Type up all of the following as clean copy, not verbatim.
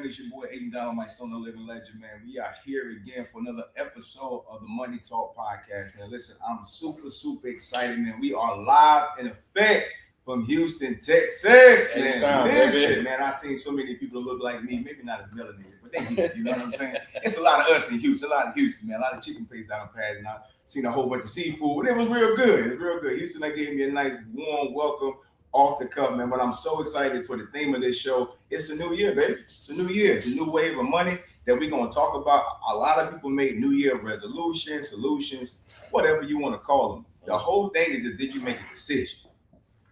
family? It's your boy $80 my son, the living legend, man. We are here again for another episode of the Money Talk podcast, man. Listen, I'm super excited, man. We are live in effect from Houston, Texas, man. Listen, man, I've seen so many people that look like me, maybe not as melanated, but they here, you know what I'm saying? It's a lot of us in Houston, man. A lot of chicken places down the path, and I've seen a whole bunch of seafood, and it was real good. It was real good. Houston, they gave me a nice, warm welcome off the cuff, man. But I'm so excited for the theme of this show. It's a new year, baby. It's a new year. It's a new wave of money that we're going to talk about. A lot of people made New Year resolutions, solutions, whatever you want to call them. The whole thing is, did you make a decision?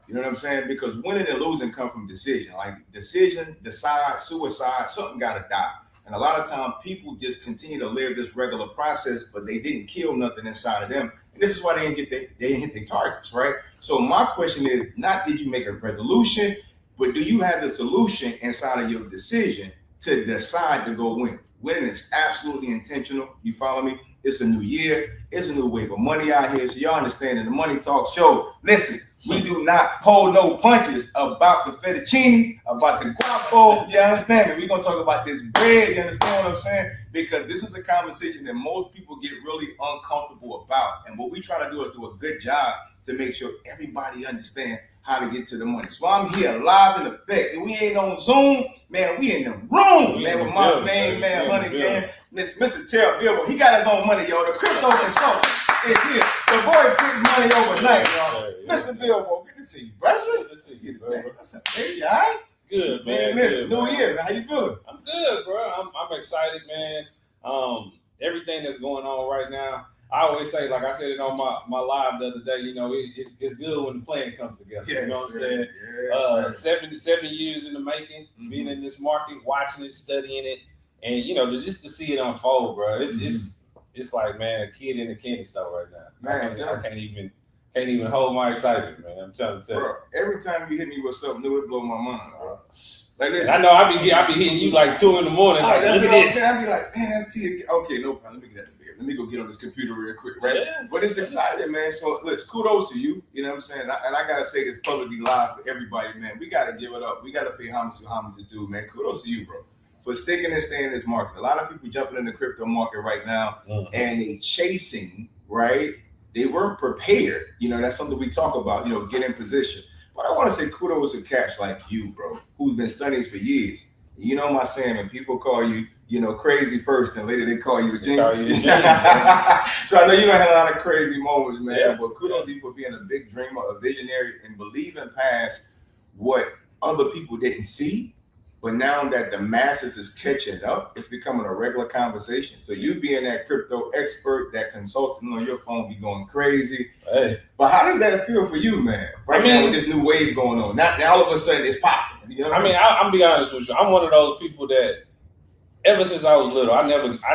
You know what I'm saying? Because winning and losing come from decision. Like decision, decide, suicide, something got to die. And a lot of times people just continue to live this regular process, but they didn't kill nothing inside of them. And this is why they didn't hit their targets, right? So my question is, not did you make a resolution, but do you have the solution inside of your decision to decide to go win? Winning is absolutely intentional. You follow me? It's a new year. It's a new wave of money out here. So y'all understand in the Money Talk show, listen, we do not hold no punches about the fettuccine, about the guapo. You understand me? We're going to talk about this bread. You understand what I'm saying? Because this is a conversation that most people get really uncomfortable about. And what we try to do is do a good job to make sure everybody understands how to get to the money. So I'm here live in effect. And we ain't on Zoom, man. We in the room, man, with my main man, Money Man, Mr. Terrell Billboard. He got his own money, y'all. The crypto consultant is here. The boy print money overnight, y'all. Mr. Billboard, good to see you, brother. Let's get it, man. What's up, baby? All right? Good, man. Listen, new year, man. How you feeling? I'm good, bro. I'm excited, man. Everything that's going on right now. I always say, like I said it on my live the other day, you know, it's good when the plan comes together. Yes, you know what I'm saying? Yes, 7 years in the making, being in this market, watching it, studying it, and you know, just to see it unfold, bro. It's like, man, a kid in a candy store right now. Man, I can't even hold my excitement, man. I'm telling you. Bro, every time you hit me with something new, it blows my mind, bro. Like this. I know I be hitting you like 2 a.m. Like, that's look what at I'm saying. I be like, man, that's T. Okay, no problem. Let me get that beer. Let me go get on this computer real quick, right? Yeah. But it's exciting, man. So listen, kudos to you. You know what I'm saying? And I gotta say this publicly live for everybody, man. We gotta give it up. We gotta pay homage to homage is due, man. Kudos to you, bro, for sticking and staying in this market. A lot of people jumping in the crypto market right now, and they chasing, right? They weren't prepared. You know, that's something we talk about. You know, get in position. But I want to say kudos to cats like you, bro, who's been studying for years. You know my saying, when people call you, you know, crazy first, and later they call you a genius. So I know you don't have a lot of crazy moments, man. Yeah. But kudos to you for being a big dreamer, a visionary, and believing past what other people didn't see. But now that the masses is catching up, it's becoming a regular conversation. So you being that crypto expert, that consultant on your phone be going crazy. Hey. But how does that feel for you, man? Right now with this new wave going on. Now all of a sudden it's popping. You know what I mean? I'll be honest with you. I'm one of those people that ever since I was little, I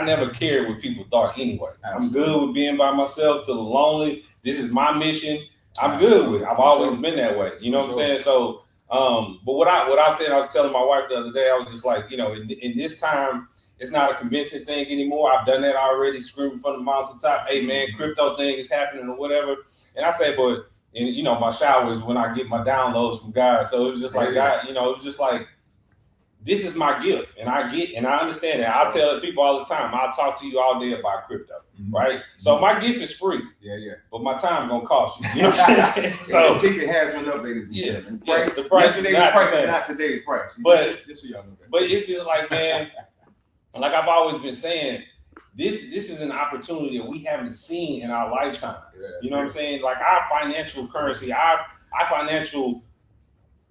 never cared what people thought anyway. Absolutely. I'm good with being by myself till lonely. This is my mission. I'm good with it. I've always been that way. You know what I'm saying? So but what I said, I was telling my wife the other day, I was just like, you know, in this time, it's not a convincing thing anymore. I've done that already, screaming from the mountaintop, hey man, crypto thing is happening or whatever. And I say, but and you know, my shower is when I get my downloads from God. So it was just like, God, you know, it was just like, this is my gift, and I understand that. I tell people all the time, I'll talk to you all day about crypto, right? So my gift is free, but my time gonna cost you. You know what I'm saying? So the ticket has went up, ladies and gentlemen. Yes, the price is not today's price. But just so y'all know that. But it's just like, man, like I've always been saying, this is an opportunity that we haven't seen in our lifetime. You know what I'm saying? Like our financial currency, our financial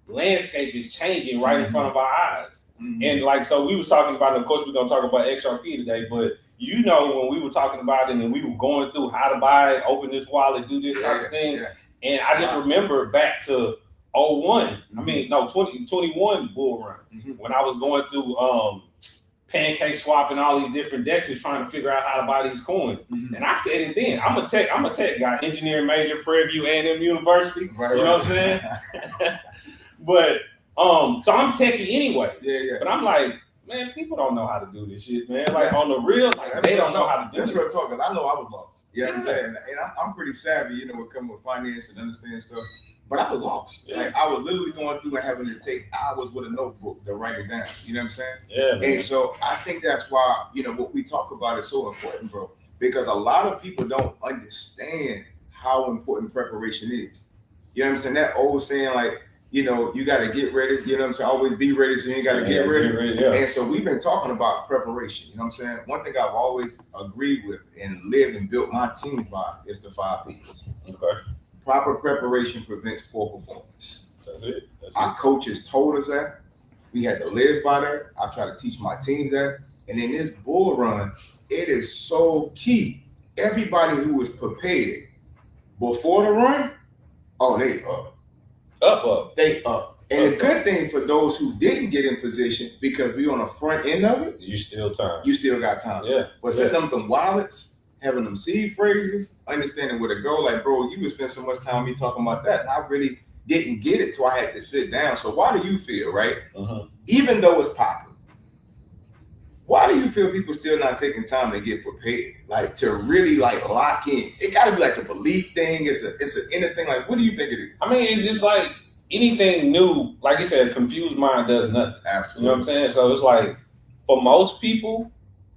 landscape is changing right in front of our eyes. And like, so we was talking about, of course, we're going to talk about XRP today, but you know, when we were talking about it and we were going through how to buy it, open this wallet, do this type of thing. And I just remember back to 2021 bull run, when I was going through pancake swap and all these different dexes trying to figure out how to buy these coins. And I said it then, I'm a tech guy, engineering major, Prairie View A&M University, you know what I'm saying? But so I'm techie anyway. But I'm like, man, people don't know how to do this shit, man. Like on the real, like they don't know how to do this. That's real talk, because I know I was lost. You know what I'm saying? And I'm pretty savvy, you know, when it comes with finance and understand stuff. but I was lost. Yeah. Like I was literally going through and having to take hours with a notebook to write it down. You know what I'm saying? Yeah, man. And so I think that's why, what we talk about is so important, bro, because a lot of people don't understand how important preparation is. You know what I'm saying? That old saying, like, you got to get ready. You know what I'm saying? Always be ready, so you got to get ready. Yeah. And so we've been talking about preparation. You know what I'm saying? One thing I've always agreed with and lived and built my team by is the 5 P's. Okay. Proper preparation prevents poor performance. That's it. Our coaches told us that. We had to live by that. I try to teach my team that. And in this bull run, it is so key. Everybody who was prepared before the run, they up. They up. And the good thing for those who didn't get in position, because we on the front end of it, you still got time. Yeah. But setting up them wallets, having them seed phrases, understanding where to go. Like, bro, you would spend so much time me talking about that, and I really didn't get it till I had to sit down. So why do you feel, right? Even though it's popular, why do you feel people still not taking time to get prepared, like to really like lock in? It got to be like a belief thing. It's an inner thing. Like, what do you think it is? I mean, it's just like anything new. Like you said, a confused mind does nothing. Absolutely. You know what I'm saying? So it's like for most people,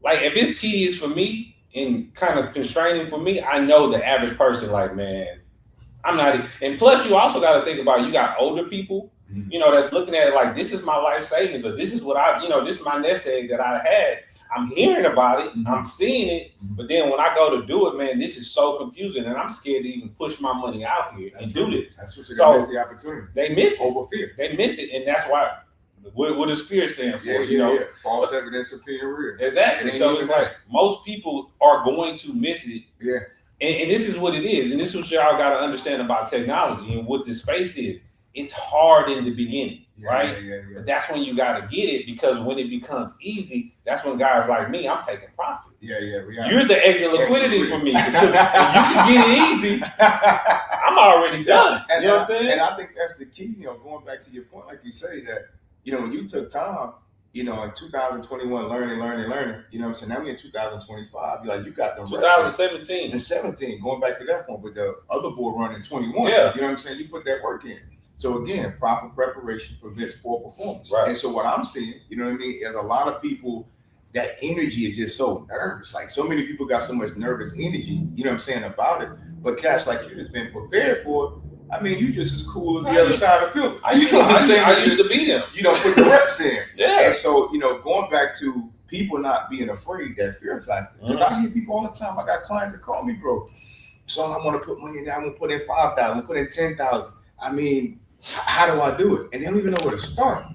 like if it's tedious for me and kind of constraining for me, I know the average person, like, man, I'm not. And plus, you also got to think about, you got older people, that's looking at it like, this is my life savings, or this is what this is my nest egg that I had. I'm hearing about it, I'm seeing it, but then when I go to do it, man, this is so confusing, and I'm scared to even push my money out here and do this. That's what they miss the opportunity. They miss it. Over fear. They miss it, and that's why. What does fear stand for? False evidence appearing real. Exactly. So it's like most people are going to miss it. Yeah. And this is what it is, and this is what y'all got to understand about technology and what this space is. It's hard in the beginning, right? Yeah. But that's when you got to get it, because when it becomes easy, that's when guys like me, I'm taking profit. Yeah. You're the exit liquidity for me, because if you can get it easy, I'm already done. And you know what I'm saying? And I think that's the key. Going back to your point, like you say, that when you took time, in 2021, learning. You know what I'm saying? Now we're in 2025. You got them. 2017 and 17. Going back to that point with the other board run in 21. Yeah. You know what I'm saying? You put that work in. So again, proper preparation prevents poor performance. Right. And so what I'm seeing, you know what I mean, is a lot of people, that energy is just so nervous. Like, so many people got so much nervous energy, you know what I'm saying, about it. But Cash, like, you just been prepared for it. I mean, you just as cool as the other side of the building. I used to be them. You don't put the reps in. Yeah. And so, going back to people not being afraid, that fear factor. Because I hear people all the time. I got clients that call me, bro, so I want to put money in there. I'm going to put in 5,000. I'm going to put in 10,000. I mean, how do I do it? And they don't even know where to start.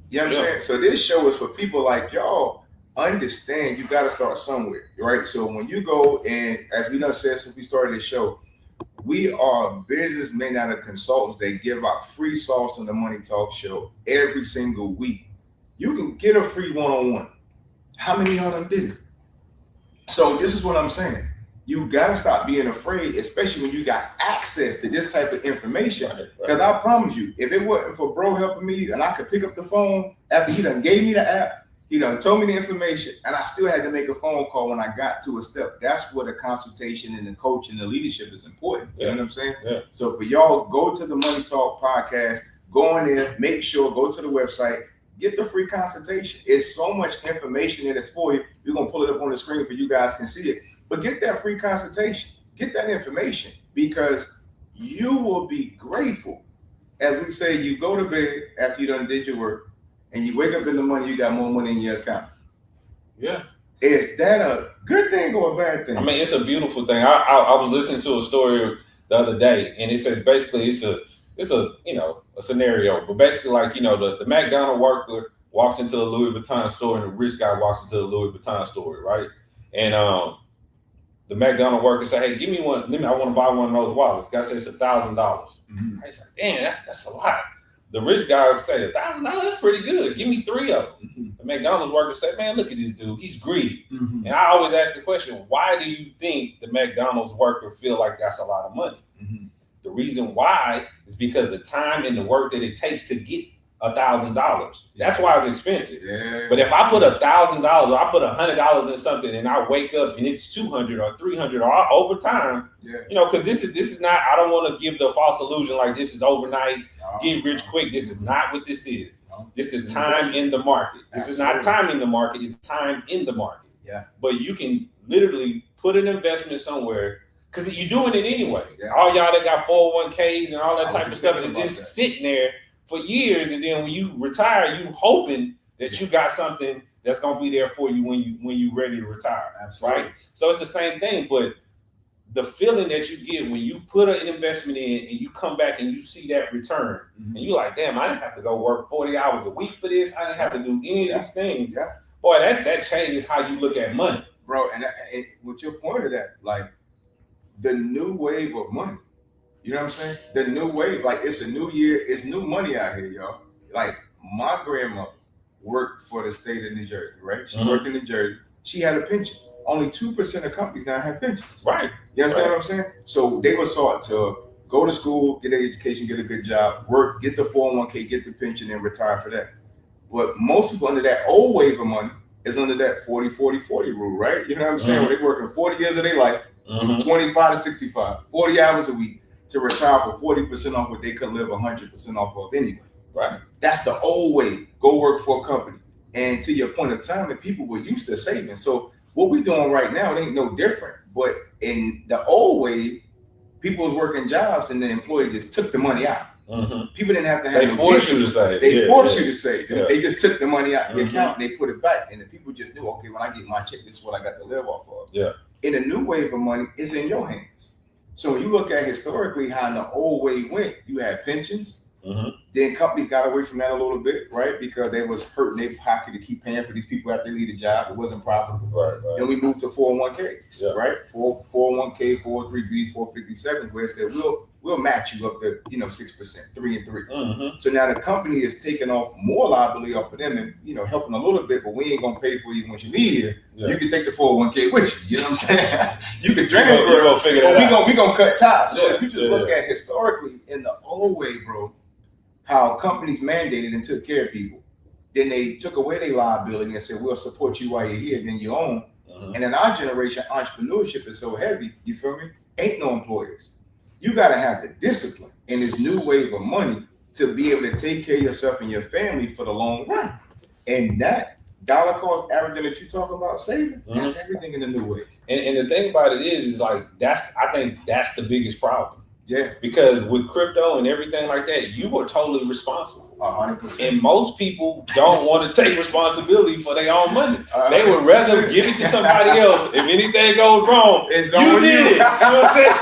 You know what I'm saying? So this show is for people like y'all. Understand, you got to start somewhere, right? So when you go, and as we done said since we started this show, we are businessmen, not a consultants. They give out free sauce on the Money Talk Show every single week. You can get a free one-on-one. How many of y'all done did it? So this is what I'm saying. You got to stop being afraid, especially when you got access to this type of information. Because I promise you, if it wasn't for bro helping me and I could pick up the phone after he done gave me the app, he done told me the information, and I still had to make a phone call when I got to a step. That's where the consultation and the coach and the leadership is important. You know what I'm saying? Yeah. So for y'all, go to the Money Talk podcast, go in there, make sure, go to the website, get the free consultation. It's so much information that is for you. We're going to pull it up on the screen for you guys can see it. But get that free consultation. Get that information, because you will be grateful. As we say, you go to bed after you done did your work, and you wake up in the morning, you got more money in your account. Yeah. Is that a good thing or a bad thing? I mean, it's a beautiful thing. I was listening to a story the other day, and it says basically it's a scenario, but basically like, the McDonald's worker walks into the Louis Vuitton store, and the rich guy walks into the Louis Vuitton store, right? And the McDonald's worker say, "Hey, give me one. I want to buy one of those wallets." The guy says it's $1,000. Mm-hmm. He's like, "Damn, that's a lot." The rich guy would say, $1,000, that's pretty good. Give me 3 of them. Mm-hmm. The McDonald's worker said, "Man, look at this dude. He's greedy." Mm-hmm. And I always ask the question, why do you think the McDonald's worker feel like that's a lot of money? Mm-hmm. The reason why is because the time and the work that it takes to get $1,000. That's why it's expensive. Yeah. But if I put $1,000 or I put $100 in something and I wake up and it's 200 or 300 or over time, you know, because this is not. I don't want to give the false illusion like this is overnight, get rich quick. This is not what this is. This is time in the market. This is not time in the market. It's time in the market. Yeah. But you can literally put an investment somewhere because you're doing it anyway. All y'all that got 401ks and all that type of stuff is just sitting there for years, and then when you retire, you hoping that you got something that's gonna be there for you when you ready to retire. Absolutely. Right? So it's the same thing, but the feeling that you get when you put an investment in and you come back and you see that return, and you're like, damn, I didn't have to go work 40 hours a week for this. I didn't have to do any of these things. Boy, that changes how you look at money. Bro, and with your point of that, like the new wave of money. You know what I'm saying? The new wave, like it's a new year, it's new money out here, y'all. Like my grandmother worked for the state of New Jersey, right? She worked in New Jersey. She had a pension. Only 2% of companies now have pensions. Right. You understand what I'm saying? So they were taught to go to school, get an education, get a good job, work, get the 401k, get the pension, and retire for that. But most people under that old wave of money is under that 40-40-40 rule, right? You know what I'm saying? Where they're working 40 years of their life, 25 to 65, 40 hours a week to retire for 40% off what they could live 100% off of anyway. Right. That's the old way. Go work for a company. And to your point of time, that people were used to saving. So what we're doing right now, it ain't no different. But in the old way, people was working jobs and the employee just took the money out. People didn't have to have. They forced you to save. They forced you to save. They just took the money out of the account and they put it back. And the people just knew, okay, when I get my check, this is what I got to live off of. Yeah. In a new wave of money, it's in your hands. So when you look at historically how in the old way went, you had pensions. Then companies got away from that a little bit, right? Because they was hurting their pocket to keep paying for these people after they leave the job. It wasn't profitable. Right. Then we moved to 401ks, right? 401k, 403b, 457, where it said we'll match you up to 6%, 3 and 3. So now the company is taking off more liability off of them and helping a little bit, but we ain't gonna pay for you once you leave here. You can take the 401k with you. You know what I'm saying? You can transfer. We gonna cut ties. So if you just look at historically in the old way, bro, how companies mandated and took care of people, then they took away their liability and said, we'll support you while you're here, then you own. And in our generation, entrepreneurship is so heavy, you feel me? Ain't no employers. You gotta have the discipline in this new wave of money to be able to take care of yourself and your family for the long run. And that dollar cost averaging that you talk about saving, that's everything in the new way. And the thing about it is like I think that's the biggest problem. Yeah. Because with crypto and everything like that, you were totally responsible. 100%. And most people don't want to take responsibility for their own money. They would rather give it to somebody else. If anything goes wrong, you did it. You know what I'm saying?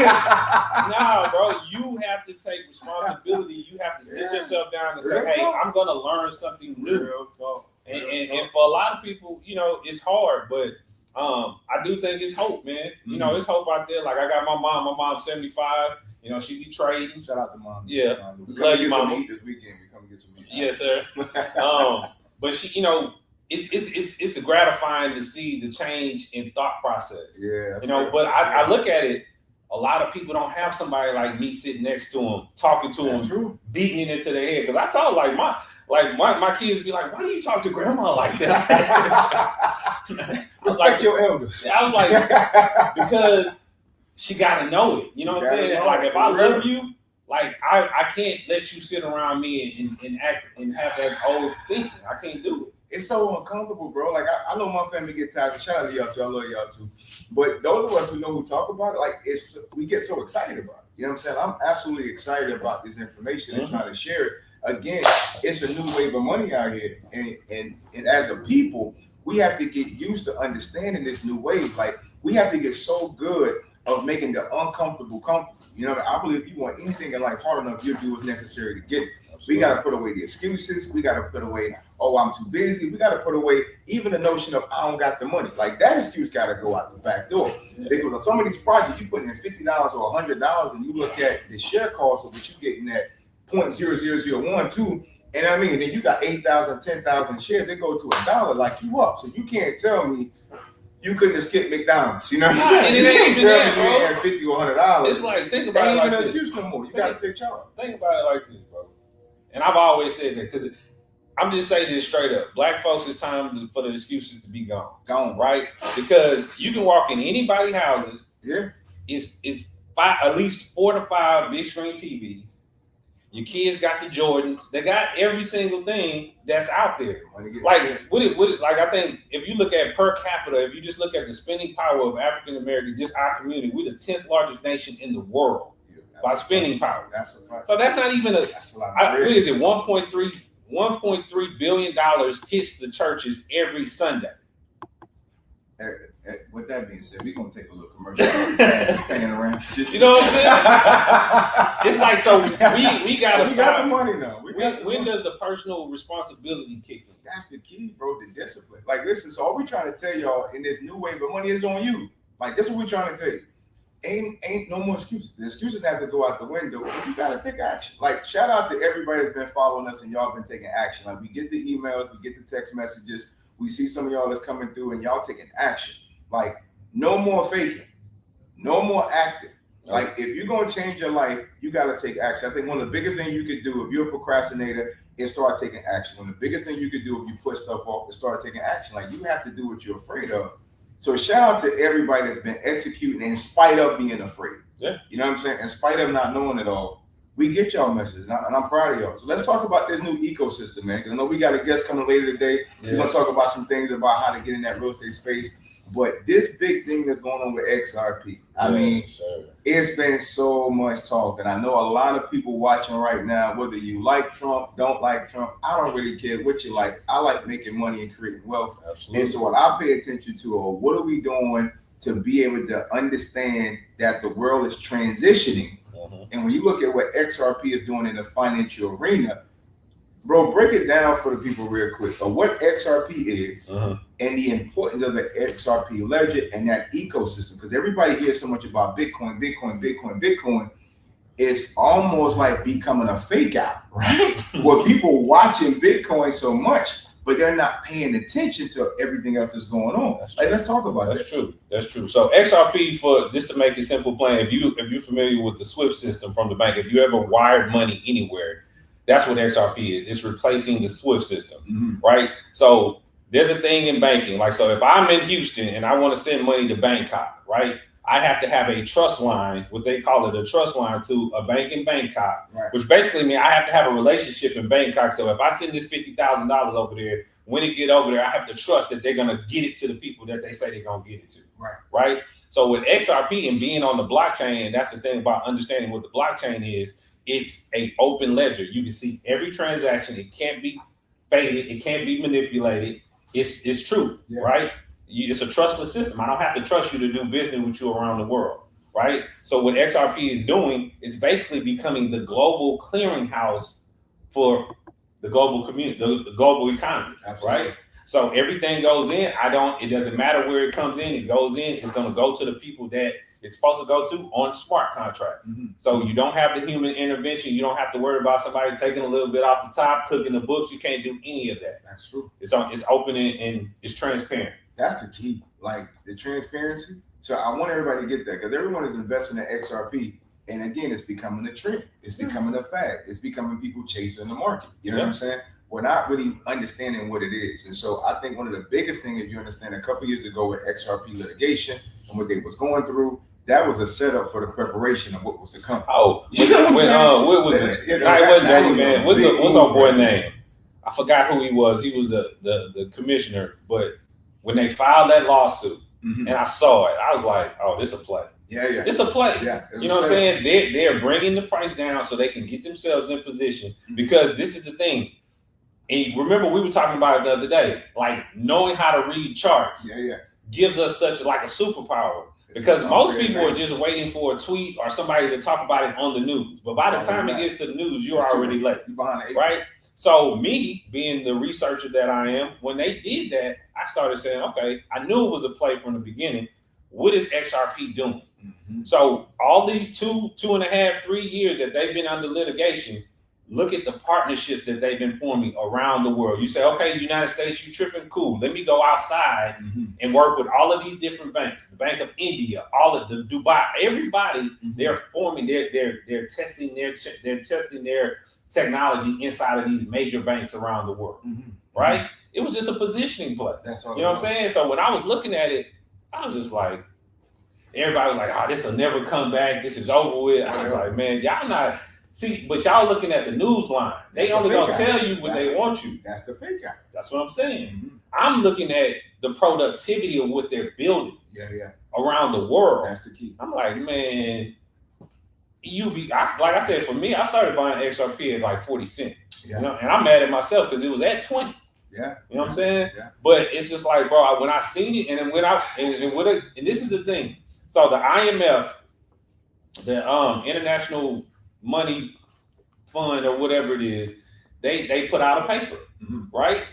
Nah, bro, you have to take responsibility. You have to sit yourself down and say, hey, I'm going to learn something new. And for a lot of people, it's hard, but I do think it's hope, man. It's hope out there. Like I got my mom. My mom's 75. She be trading. Shout out to mom. Yeah. We love you, mama. This weekend, we come and get some meat. Yes, sir. But she, it's gratifying to see the change in thought process. Yeah. But I look at it. A lot of people don't have somebody like me sitting next to them, talking to them, beating it into their head. Because I told my kids be like, why do you talk to grandma like that? Respect your elders. I was like, because she got to know it. You know what I'm saying? Like, if I love you, like, I can't let you sit around me and act and have that old thinking. I can't do it. It's so uncomfortable, bro. Like, I know my family get tired. Shout out to y'all too. I love y'all too. But those of us who know who talk about it, like, we get so excited about it. You know what I'm saying? I'm absolutely excited about this information and trying to share it. Again, it's a new wave of money out here. And as a people, we have to get used to understanding this new wave. Like, we have to get so good of making the uncomfortable comfortable. I believe if you want anything in life hard enough, you'll do what's necessary to get it. Absolutely. We got to put away the excuses. We got to put away, I'm too busy. We got to put away even the notion of I don't got the money. Like that excuse got to go out the back door. Because on some of these projects, you put in $50 or $100 and you look at the share cost of what you're getting at 0.00012. And I mean, then you got 8,000, 10,000 shares, they go to $1, like you up. So you can't tell me you couldn't have skipped McDonald's, you know what I'm saying? And it ain't even that, bro. $50 or $100. It's like, think about it like this. Ain't even an excuse no more. You got to take charge. Think about it like this, bro. And I've always said that because I'm just saying this straight up. Black folks, it's time for the excuses to be gone. Gone. Right? Because you can walk in anybody's houses. Yeah. It's at least 4 to 5 big screen TVs. Your kids got the Jordans. They got every single thing that's out there. Like, like I think if you look at per capita, if you just look at the spending power of African American, just our community, we're the 10th largest nation in the world by spending power. That's a fact. So that's not even That's a lot. what is it? $1.3 billion hits the churches every Sunday. With that being said, we're gonna take a little commercial. Paying around. You know what I'm saying? It's like, so we gotta we got the money now. When does the personal responsibility kick in? That's the key, bro. The discipline. Like, listen. So all we trying to tell y'all in this new wave of money is on you. Like, this is what we trying to tell you. Ain't no more excuses. The excuses have to go out the window. You gotta take action. Like, shout out to everybody that's been following us and y'all been taking action. Like, we get the emails, we get the text messages. We see some of y'all that's coming through and y'all taking action. Like, no more faking, no more acting. Like, if you're gonna change your life, you gotta take action. I think one of the biggest things you could do if you're a procrastinator is start taking action. One of the biggest things you could do if you put stuff off is start taking action. Like, you have to do what you're afraid of. So shout out to everybody that's been executing in spite of being afraid. Yeah. You know what I'm saying? In spite of not knowing it all, we get y'all messages, and I'm proud of y'all. So let's talk about this new ecosystem, man. Because I know we got a guest coming later today. Yeah. We're gonna talk about some things about how to get in that real estate space. But this big thing that's going on with XRP, I mean, it's been so much talk, and I know a lot of people watching right now, whether you like Trump, don't like Trump, I don't really care what you like. I like making money and creating wealth. Absolutely. And so what I pay attention to are what are we doing to be able to understand that the world is transitioning. And when you look at what XRP is doing in the financial arena, bro, break it down for the people real quick. So what XRP is and the importance of the XRP ledger and that ecosystem. Because everybody hears so much about Bitcoin. It's almost like becoming a fake out, right? Where people watching Bitcoin so much, but they're not paying attention to everything else that's going on. Like, let's talk about that. That's true. That's true. So XRP, for just to make it simple plain, if you're familiar with the SWIFT system from the bank, if you ever wired money anywhere, that's what XRP is. It's replacing the SWIFT system, right? So there's a thing in banking. Like, so if I'm in Houston and I want to send money to Bangkok, right? I have to have a trust line, what they call it, a trust line to a bank in Bangkok, which basically means I have to have a relationship in Bangkok. So if I send this $50,000 over there, when it get over there, I have to trust that they're going to get it to the people that they say they're going to get it to. Right. So with XRP and being on the blockchain, and that's the thing about understanding what the blockchain is, it's an open ledger. You can see every transaction. It can't be faded. It can't be manipulated. It's true, right? It's a trustless system. I don't have to trust you to do business with you around the world, right? So what XRP is doing, it's basically becoming the global clearinghouse for the global community, the global economy, right? So everything goes in. It doesn't matter where it comes in. It goes in. It's going to go to the people that it's supposed to go to on smart contracts. So you don't have the human intervention. You don't have to worry about somebody taking a little bit off the top, cooking the books. You can't do any of that. That's true. It's open and it's transparent. That's the key, like the transparency. So I want everybody to get that because everyone is investing in XRP. And again, it's becoming a trend. It's becoming a fad. It's becoming people chasing the market. You know what I'm saying? We're not really understanding what it is. And so I think one of the biggest things, if you understand, a couple of years ago with XRP litigation and what they was going through, that was a setup for the preparation of what was to come. Oh, you know what was it? It wasn't Danny, man. What's our boy name? I forgot who he was. He was the commissioner. But when they filed that lawsuit and I saw it, I was like, oh, this a play. It's a play. You know what I'm saying? They're bringing the price down so they can get themselves in position because this is the thing. And remember, we were talking about it the other day, like knowing how to read charts gives us such like a superpower because most people are just waiting for a tweet or somebody to talk about it on the news. But by the time it gets to the news, you're already late, right? So me being the researcher that I am, when they did that, I started saying, okay, I knew it was a play from the beginning. What is XRP doing? So all these 2.5, 3 years that they've been under litigation, look at the partnerships that they've been forming around the world. You say, okay, United States, you tripping, cool. Let me go outside and work with all of these different banks, the Bank of India, all of the Dubai, everybody. They're forming, they're testing their technology inside of these major banks around the world, right? It was just a positioning play. That's all. You know what I'm saying? So when I was looking at it, I was just like, everybody was like, "Oh, this will never come back. This is over with." I was like, "Man, y'all not see," but y'all looking at the news line. They only gonna tell you what they want you. That's the fake guy. That's what I'm saying. I'm looking at the productivity of what they're building. Around the world. That's the key. I'm like, man, like I said, for me, I started buying XRP at like 40 cents. You know, and I'm mad at myself because it was at 20. You know what I'm saying? But it's just like, bro, when I seen it, and then when I and this is the thing. So the IMF, the International Money Fund or whatever it is, they put out a paper, right?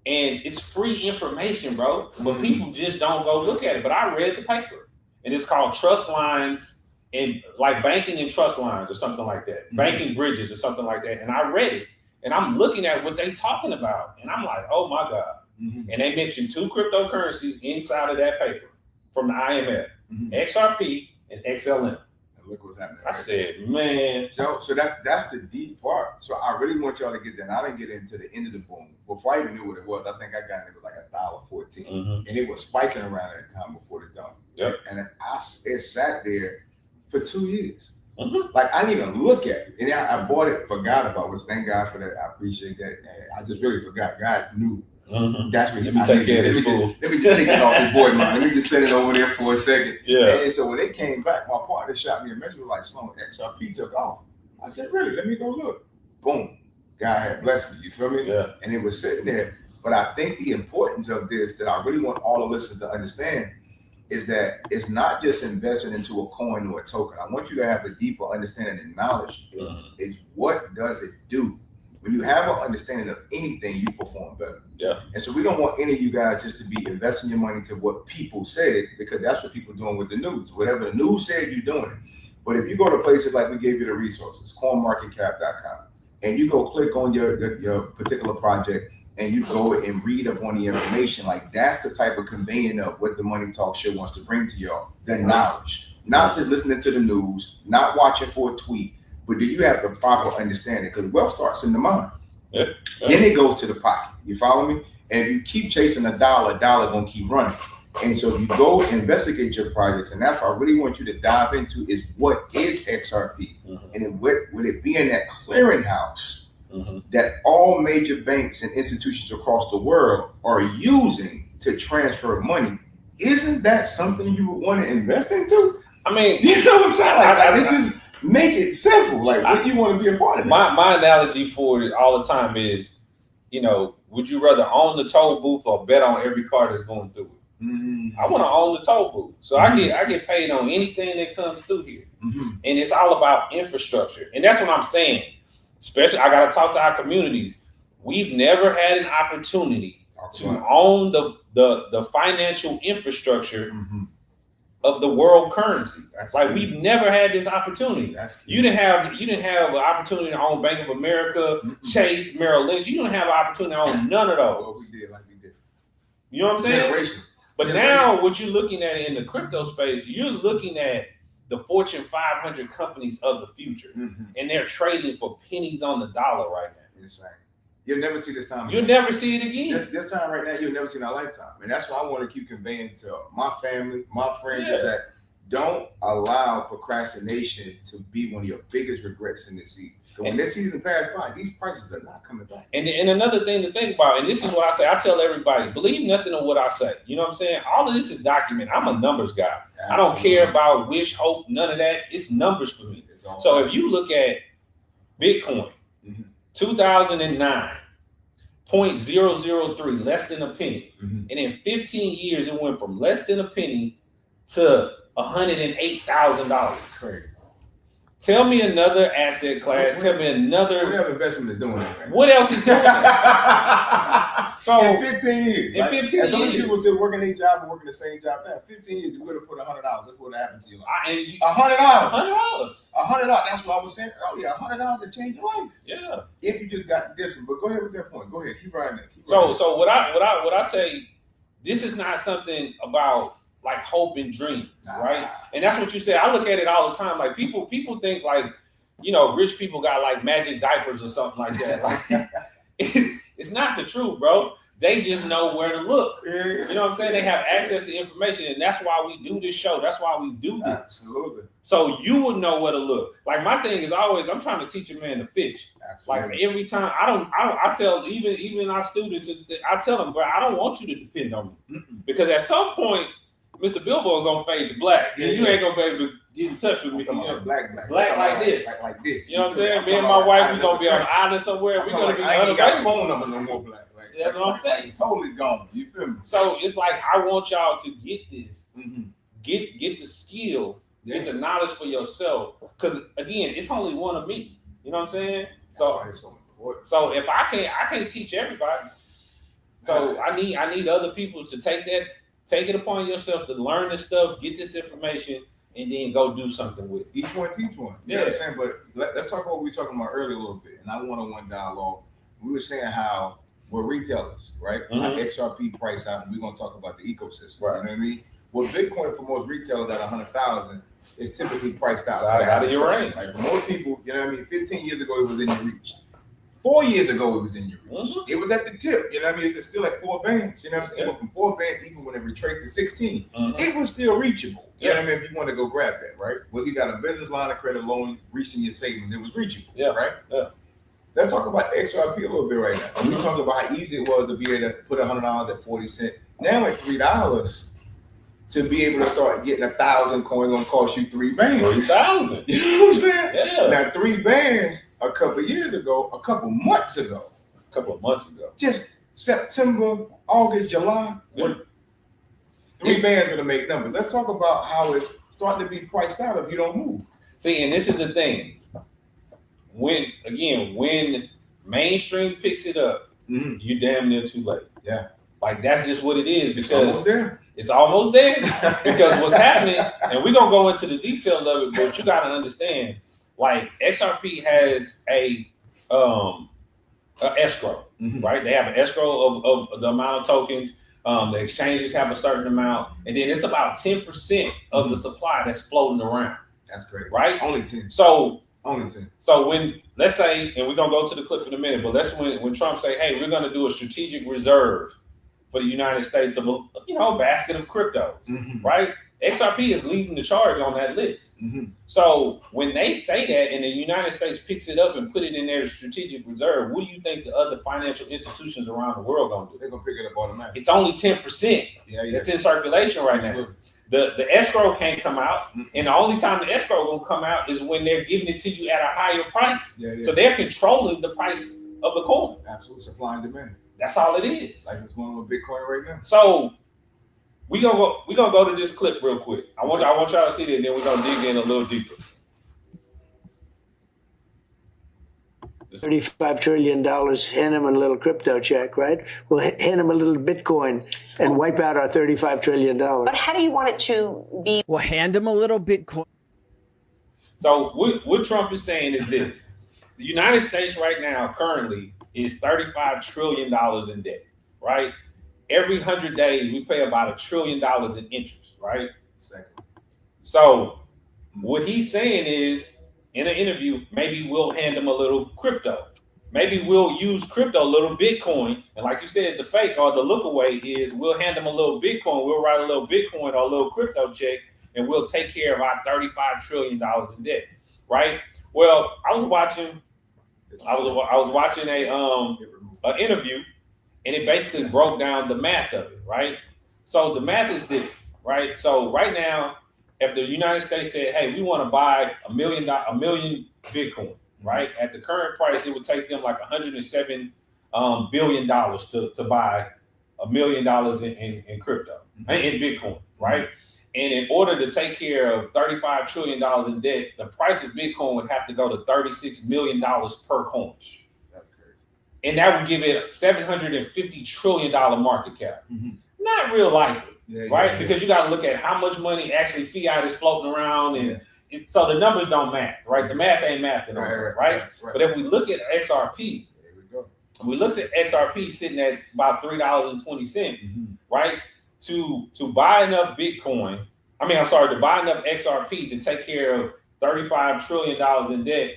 And it's free information, bro. But people just don't go look at it. But I read the paper, and it's called Trust Lines and like Banking and Trust Lines or something like that, Banking Bridges or something like that. And I read it, and I'm looking at what they talking about, and I'm like, oh my God. And they mentioned 2 cryptocurrencies inside of that paper from the IMF, XRP and XLM. Look what's happening. I said, man. So that's the deep part. So I really want y'all to get that. And I didn't get into the end of the boom. Before I even knew what it was, I think I got it was like $1.14. And it was spiking around that time before the dump. And it sat there for 2 years. Like I didn't even look at it. And I bought it, forgot about it. Thank God for that. I appreciate that. I just really forgot. God knew. That's what Let me take care of this fool. Let me just take it off the board, man. Let me just set it over there for a second. And so when they came back, my partner shot me a message like, Sloan, XRP took off. I said, really? Let me go look. Boom. God had blessed me. You feel me? And it was sitting there. But I think the importance of this that I really want all the listeners to understand is that it's not just investing into a coin or a token. I want you to have a deeper understanding and knowledge. Is what does it do? When you have an understanding of anything, you perform better. And so we don't want any of you guys just to be investing your money to what people said, because that's what people are doing with the news. Whatever the news said, you're doing it. But if you go to places like we gave you the resources, coinmarketcap.com, and you go click on your particular project and you go and read up on the information, like that's the type of conveying of what the Money Talk Show wants to bring to y'all, the knowledge. Not just listening to the news, not watching for a tweet, but do you have the proper understanding? Because wealth starts in the mind. Then it goes to the pocket. You follow me? And if you keep chasing a dollar gonna keep running. And so if you go investigate your projects, and that's what I really want you to dive into is what is XRP? And then would it be in that clearinghouse that all major banks and institutions across the world are using to transfer money? Isn't that something you would want to invest into? I mean, you know what I'm saying? Like this is, make it simple. Like, what you want to be a part of? My analogy for it all the time is, you know, would you rather own the toll booth or bet on every car that's going through it? I want to own the toll booth, so I get paid on anything that comes through here, and it's all about infrastructure, and that's what I'm saying. Especially, I got to talk to our communities. We've never had an opportunity to own the financial infrastructure of the world currency. Like we've never had this opportunity. You didn't have an opportunity to own Bank of America, Chase, Merrill Lynch. You don't have an opportunity to own none of those. Well, we did. You know what I'm saying? But now what you're looking at in the crypto space, you're looking at the Fortune 500 companies of the future, and they're trading for pennies on the dollar right now. Insane. You'll never see this time. You'll never see it again. This time right now, you'll never see in our lifetime. And that's why I want to keep conveying to my family, my friends, that don't allow procrastination to be one of your biggest regrets in this season. Because when this season passes by, these prices are not coming back. And another thing to think about, and this is what I say, I tell everybody, believe nothing on what I say. You know what I'm saying? All of this is documented. I'm a numbers guy. Absolutely. I don't care about wish, hope, none of that. It's numbers for me. So if you look at Bitcoin, 2009, 0.003, less than a penny. And in 15 years, it went from less than a penny to $108,000. Crazy. Tell me another asset class. Tell me another. What other investment is doing that? What else is doing that? So in 15 years. In 15 years. Some people still working their job and working the same job now. 15 years, you would have put $100. Look what happened to you. $100. $100. That's what I was saying earlier. $100 to change your life. Yeah. If you just got this, but go ahead with that point. Go ahead. Keep riding that. So what I say, this is not something about like hope and dreams, right? And that's what you said. I look at it all the time. Like people think like rich people got like magic diapers or something like that. Like, it's not the truth, bro. They just know where to look. Yeah. You know what I'm saying? They have access to information, and that's why we do this show. That's why we do this. Absolutely. So you would know where to look. Like my thing is always, I'm trying to teach a man to fish. Absolutely. Like every time, I tell even our students, I tell them, bro, I don't want you to depend on me because at some point, Mr. Billboard's gonna fade to black, and you ain't gonna be able to get in touch with me. Black like this. Like this. You know what I'm saying? Me and my wife, we gonna be on an island somewhere. We gonna be I ain't got phone number no more, black. That's what I'm saying. Totally gone. You feel me? So it's like I want y'all to get this, get the skill, get the knowledge for yourself. Because again, it's only one of me. You know what I'm saying? So it's so important. So if I can't teach everybody. So I need other people to take it upon yourself to learn this stuff, get this information, and then go do something with it. Each one teach one. You know what I'm saying? But let's talk about what we were talking about earlier a little bit. And I one-on-one dialogue. We were saying how we're retailers, right? Like XRP price out, and we're gonna talk about the ecosystem. Right. You know what I mean? Well, Bitcoin for most retailers at 100,000 is typically priced out. Out of your range. Like for most people, you know what I mean? 15 years ago, it was in your reach. 4 years ago, it was in your reach. It was at the tip. You know what I mean? It's still like 4 bands. You know what I'm saying? But from 4 bands, even when it retraced to 16, it was still reachable. You know what I mean? If you want to go grab that, right? Whether you got a business line of credit loan reaching your savings, it was reachable. Right? Yeah. Let's talk about XRP a little bit right now. We talk about how easy it was to be able to put $100 at 40 cents. Now at $3, to be able to start getting 1,000 coins gonna cost you 3 bands. 3,000. You know what I'm saying? Yeah. Now 3 bands a couple months ago. Just September, August, July. With 3 bands gonna make numbers. Let's talk about how it's starting to be priced out if you don't move. See, and this is the thing. When mainstream picks it up, you damn near too late. Yeah. Like that's just what it is because it's almost there. Because what's happening, and we're gonna go into the details of it, but you gotta understand, like XRP has a escrow, right? They have an escrow of the amount of tokens. The exchanges have a certain amount, and then it's about 10% of the supply that's floating around. That's great. Right? Only 10. Only 10. So when, let's say, and we're going to go to the clip in a minute, but that's when Trump say, hey, we're going to do a strategic reserve for the United States of a basket of cryptos, right? XRP is leading the charge on that list. So when they say that and the United States picks it up and put it in their strategic reserve, what do you think the other financial institutions around the world going to do? They're going to pick it up automatically. It's only 10% that's in circulation right now. The escrow can't come out, and the only time the escrow will come out is when they're giving it to you at a higher price. So they're controlling the price of the coin. Absolute supply and demand. That's all it is. Like it's going on with Bitcoin right now. So we're gonna go to this clip real quick. I want y'all to see that, and then we're gonna dig in a little deeper. $35 trillion, hand him a little crypto check, right? We'll hand him a little Bitcoin and wipe out our $35 trillion. But how do you want it to be? We'll hand him a little Bitcoin. So what Trump is saying is this. The United States right now currently is $35 trillion in debt, right? Every 100 days, we pay about $1 trillion in interest, right? So what he's saying is, in an interview, maybe we'll hand them a little crypto. Maybe we'll use crypto, a little Bitcoin. And like you said, the fake or the look away is we'll hand them a little Bitcoin. We'll write a little Bitcoin or a little crypto check, and we'll take care of our $35 trillion in debt, right? Well, I was watching an interview, and it basically broke down the math of it, right? So the math is this, right? So right now, if the United States said, hey, we want to buy a million Bitcoin, right? At the current price, it would take them like $107 billion to buy $1 million in crypto, in Bitcoin, right? And in order to take care of $35 trillion in debt, the price of Bitcoin would have to go to $36 million per coin. That's crazy. And that would give it a $750 trillion market cap. Not real likely. Right? Because you got to look at how much money actually fiat is floating around. And so the numbers don't math, right? The math ain't mathing, right? But if we look at XRP, we look at XRP sitting at about $3.20, right? To buy enough Bitcoin, to buy enough XRP to take care of $35 trillion in debt,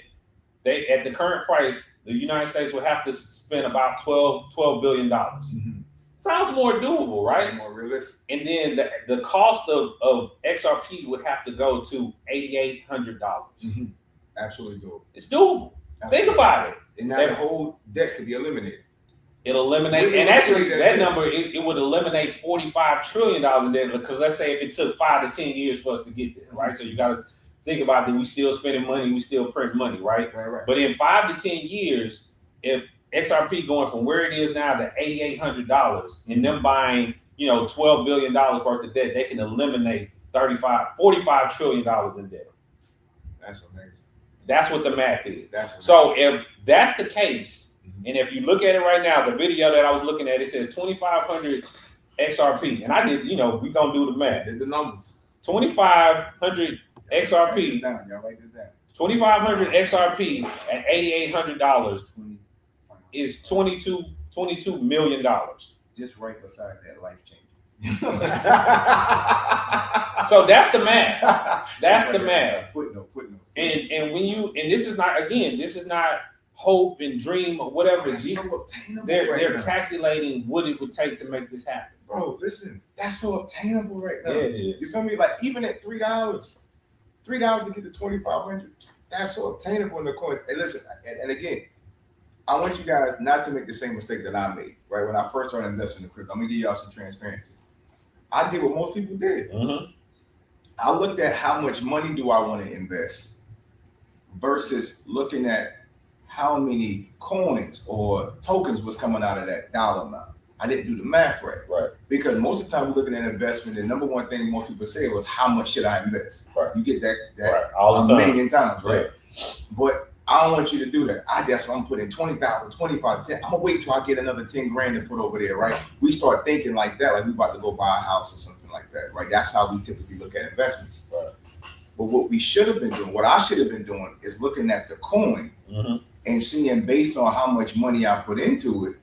they at the current price, the United States would have to spend about $12 billion. Sounds more doable, right? More realistic. And then the cost of XRP would have to go to $8,800. Absolutely doable. It's doable. Think about it. And now the whole debt could be eliminated. It'll eliminate, and actually that number, it would eliminate $45 trillion in debt, because let's say if it took 5 to 10 years for us to get there, right? So you got to think about that. We still spending money, we still print money, right? Right. But in 5 to 10 years, if XRP going from where it is now to $8,800, and them buying, $12 billion worth of debt, they can eliminate $45 trillion in debt. That's amazing. That's what the math is. That's so if that's the case, and if you look at it right now, the video that I was looking at, it says 2,500 XRP. And I did, we gonna do the math. Did the numbers. 2,500 XRP. Y'all write this down. 2,500 XRP at $8,800 is $22 million. Just right beside that life change. So that's the math. That's the math. Footnote. And when this is not hope and dream or whatever. That's so obtainable. They're calculating what it would take to make this happen. Bro, listen, that's so obtainable right now. Yeah, it is. You feel me? Like even at $3 to get to 2,500, that's so obtainable in the coin. And listen, and again, I want you guys not to make the same mistake that I made, right? When I first started investing in crypto, I'm gonna give y'all some transparency. I did what most people did. I looked at how much money do I want to invest versus looking at how many coins or tokens was coming out of that dollar amount. I didn't do the math right. Because most of the time we're looking at investment, the number one thing most people say was, how much should I invest? Right. You get that right. All the a time. million times, right? Yeah. But I don't want you to do that. I'm putting 20,000, 25, 10. I'm gonna wait till I get another 10 grand to put over there, right? We start thinking like that, like we about to go buy a house or something like that, right? That's how we typically look at investments. Right. But what we should have been doing, what I should have been doing, is looking at the coin and seeing, based on how much money I put into it,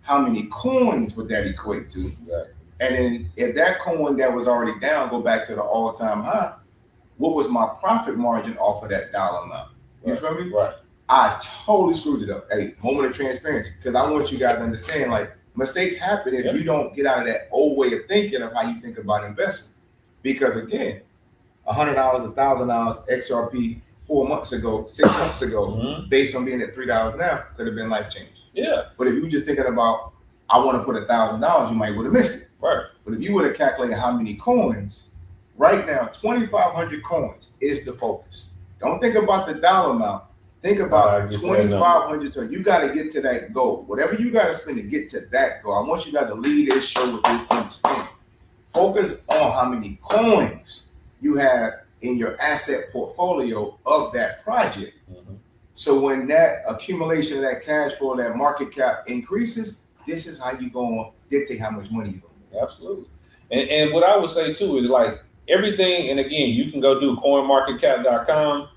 how many coins would that equate to? Right. And then if that coin that was already down go back to the all-time high, what was my profit margin off of that dollar amount? You feel me? Right. I totally screwed it up. Hey, moment of transparency, because I want you guys to understand, like, mistakes happen if you don't get out of that old way of thinking of how you think about investing. Because again, $100, $1,000 XRP 4 months ago, 6 months ago, based on being at $3 now, could have been life changing. Yeah. But if you were just thinking about, I want to put $1,000, you might would have missed it. Right. But if you would have calculated how many coins, right now, 2,500 coins is the focus. Don't think about the dollar amount. Think about 2,500. You got to get to that goal. Whatever you got to spend to get to that goal. I want you guys to leave this show with this understanding. Focus on how many coins you have in your asset portfolio of that project. So when that accumulation of that cash flow, that market cap increases, this is how you going to dictate how much money you're going to make. Absolutely. And what I would say too is, like, everything, and again, you can go do coinmarketcap.com.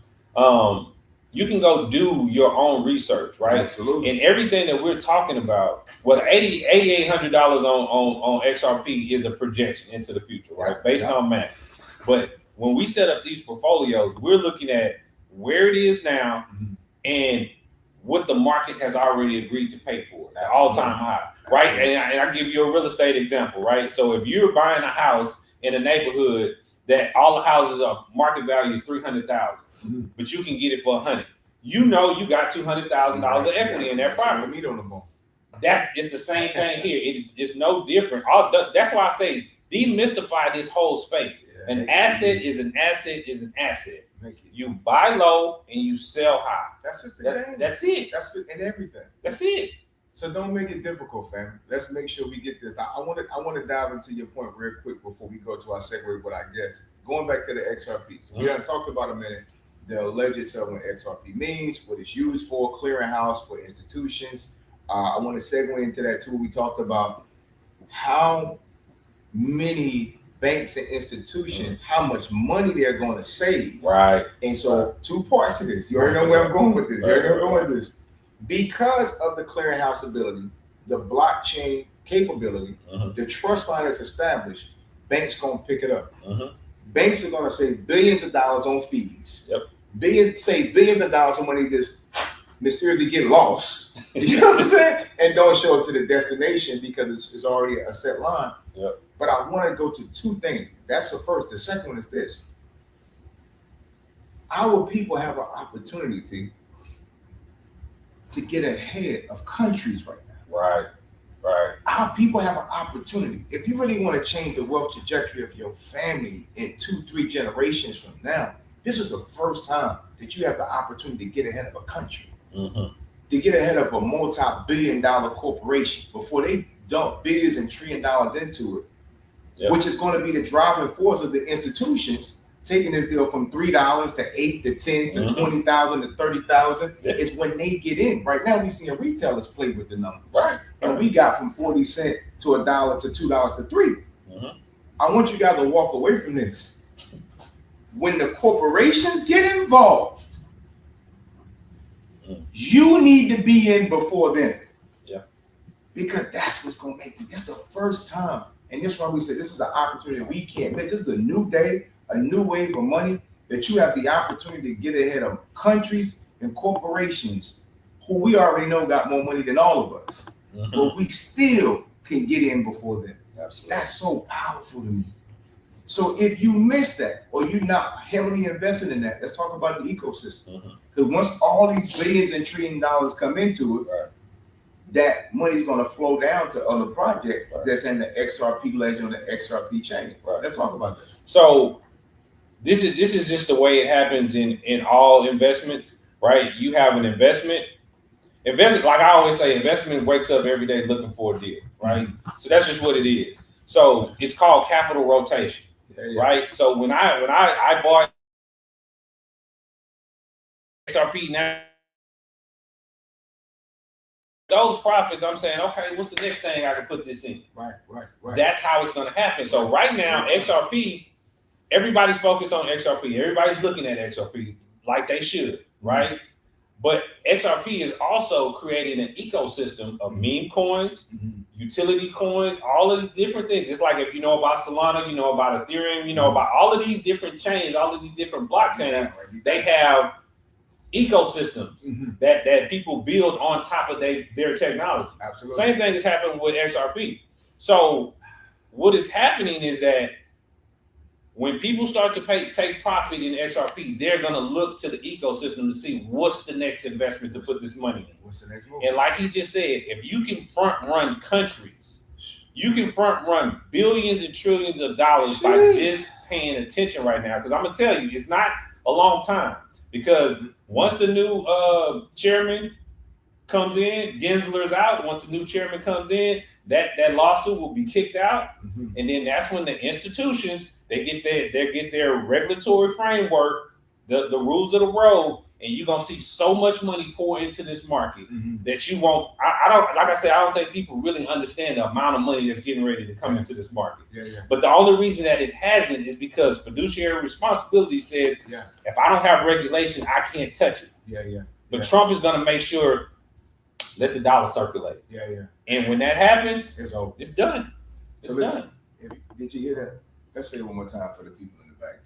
You can go do your own research, right? Absolutely. And everything that we're talking about, well, $8,800 on XRP is a projection into the future, right? Based on math. But when we set up these portfolios, we're looking at where it is now and what the market has already agreed to pay for it, the all-time high, right? And I give you a real estate example, right? So if you're buying a house in a neighborhood that all the houses are market value is $300,000, but you can get it for $100,000, you know you got $200,000 of equity in that property. Meat on the bone. It's the same thing here. It's no different. That's why I say demystify this whole space. An asset is an asset is an asset. You buy low and you sell high. That's just that's it. That's in everything. That's it. So don't make it difficult, fam. Let's make sure we get this. I want to dive into your point real quick before we go to our segue with our guest. Going back to the XRP. So we done talked about a minute the alleged settlement XRP means, what it's used for, clearinghouse for institutions. I want to segue into that too. We talked about how many banks and institutions, how much money they're going to save. Right. And so 2 parts to this. You already know where I'm going with this. Because of the clearinghouse ability, the blockchain capability, the trust line is established, banks going to pick it up. Banks are going to save billions of dollars on fees. Billions of dollars of money just mysteriously get lost. You know what I'm saying? And don't show up to the destination because it's already a set line. Yep. But I want to go to two things. That's the first. The second one is this. Our people have an opportunity to get ahead of countries right now. Right. Our people have an opportunity. If you really want to change the wealth trajectory of your family in 2-3 generations from now, this is the first time that you have the opportunity to get ahead of a country, to get ahead of a multi-billion-dollar corporation before they dump billions and $1 trillion into it, which is going to be the driving force of the institutions taking this deal from $3 to $8 to $10 to 20,000 to 30,000. It's when they get in. Right now, we see retailers play with the numbers. Right. And we got from 40 cents to $1 to $2 to $3. I want you guys to walk away from this. When the corporations get involved, you need to be in before them. Yeah. Because that's what's going to make it. It's the first time. And that's why we said this is an opportunity we can't miss. This is a new day, a new wave of money that you have the opportunity to get ahead of countries and corporations who we already know got more money than all of us. But we still can get in before them. Absolutely. That's so powerful to me. So if you miss that or you're not heavily invested in that, let's talk about the ecosystem. Because once all these billions and $1 trillion come into it, that money is going to flow down to other projects that's in the XRP ledger on the XRP chain. Let's talk about that. So this is just the way it happens in all investments, right? You have an investment, like I always say, investment wakes up every day looking for a deal, right? So that's just what it is. So it's called capital rotation, right? So when I bought XRP now, those profits, I'm saying, okay, what's the next thing I can put this in? Right. That's how it's going to happen. So right now, XRP, everybody's focused on XRP. Everybody's looking at XRP like they should, right? But XRP is also creating an ecosystem of meme coins, utility coins, all of these different things. Just like if you know about Solana, you know about Ethereum, you know about all of these different chains, all of these different blockchains, they have ecosystems that people build on top of their technology. Absolutely. Same thing is happening with XRP. So what is happening is that when people start to take profit in XRP, they're going to look to the ecosystem to see what's the next investment to put this money in. What's the next move? And like he just said, if you can front run countries, you can front run billions and trillions of dollars by just paying attention right now. Because I'm going to tell you, it's not a long time. Because once the new chairman comes in, Gensler's out. Once the new chairman comes in, that lawsuit will be kicked out. And then that's when the institutions, they get their regulatory framework, the rules of the road, and you're gonna see so much money pour into this market that you won't. I don't think people really understand the amount of money that's getting ready to come into this market. But the only reason that it hasn't is because fiduciary responsibility says if I don't have regulation, I can't touch it. But Trump is gonna make sure let the dollar circulate. And when that happens, it's over. It's done. It's So listen, done. did you hear that? Let's say it one more time for the people in the back.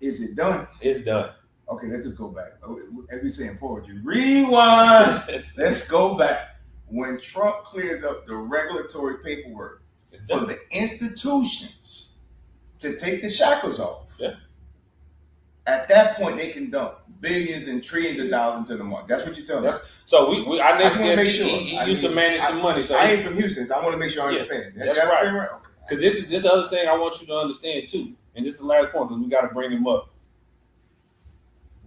Is it done? It's done. Okay, let's just go back. As we say in poetry, rewind. Let's go back. When Trump clears up the regulatory paperwork for the institutions to take the shackles off, at that point they can dump billions and trillions of dollars into the market. That's what you're telling me. So our next guest, sure. he used to manage some money. So I ain't from Houston, so I want to make sure I understand. That's right. Okay. Because this is this other thing I want you to understand too, and this is the last point because we got to bring him up.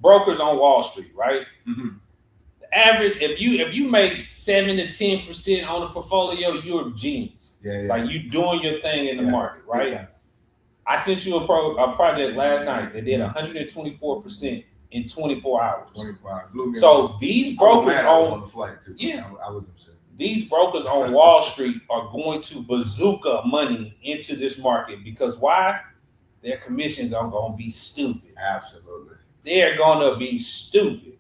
Brokers on Wall Street, right? The average, if you make 7 to 10% on a portfolio, you're a genius. Like you doing your thing in the market, right? I sent you a project last night that did 124% in 24 hours. 24 hours. Blew me So away. these brokers I was on the flight too. I was upset. These brokers on Wall Street are going to bazooka money into this market because why? Their commissions are going to be stupid. Absolutely. They're going to be stupid.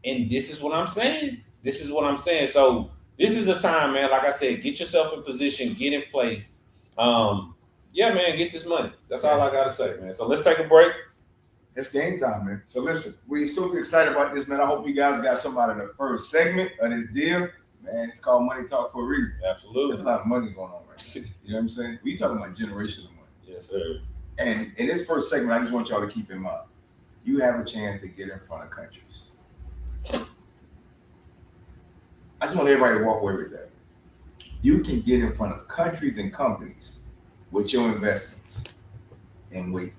And this is what I'm saying. So this is a time, man. Like I said, get yourself in position, get in place. Man, get this money. That's all I got to say, man. So let's take a break. It's game time, man. So listen, we're super excited about this, man. I hope you guys got some out of the first segment of this deal. Man, it's called Money Talk for a reason. Absolutely. There's a lot of money going on right now. You know what I'm saying? We talking about generational money. Yes, sir. And in this first segment, I just want y'all to keep in mind, you have a chance to get in front of countries. I just want everybody to walk away with that. You can get in front of countries and companies with your investments and wait.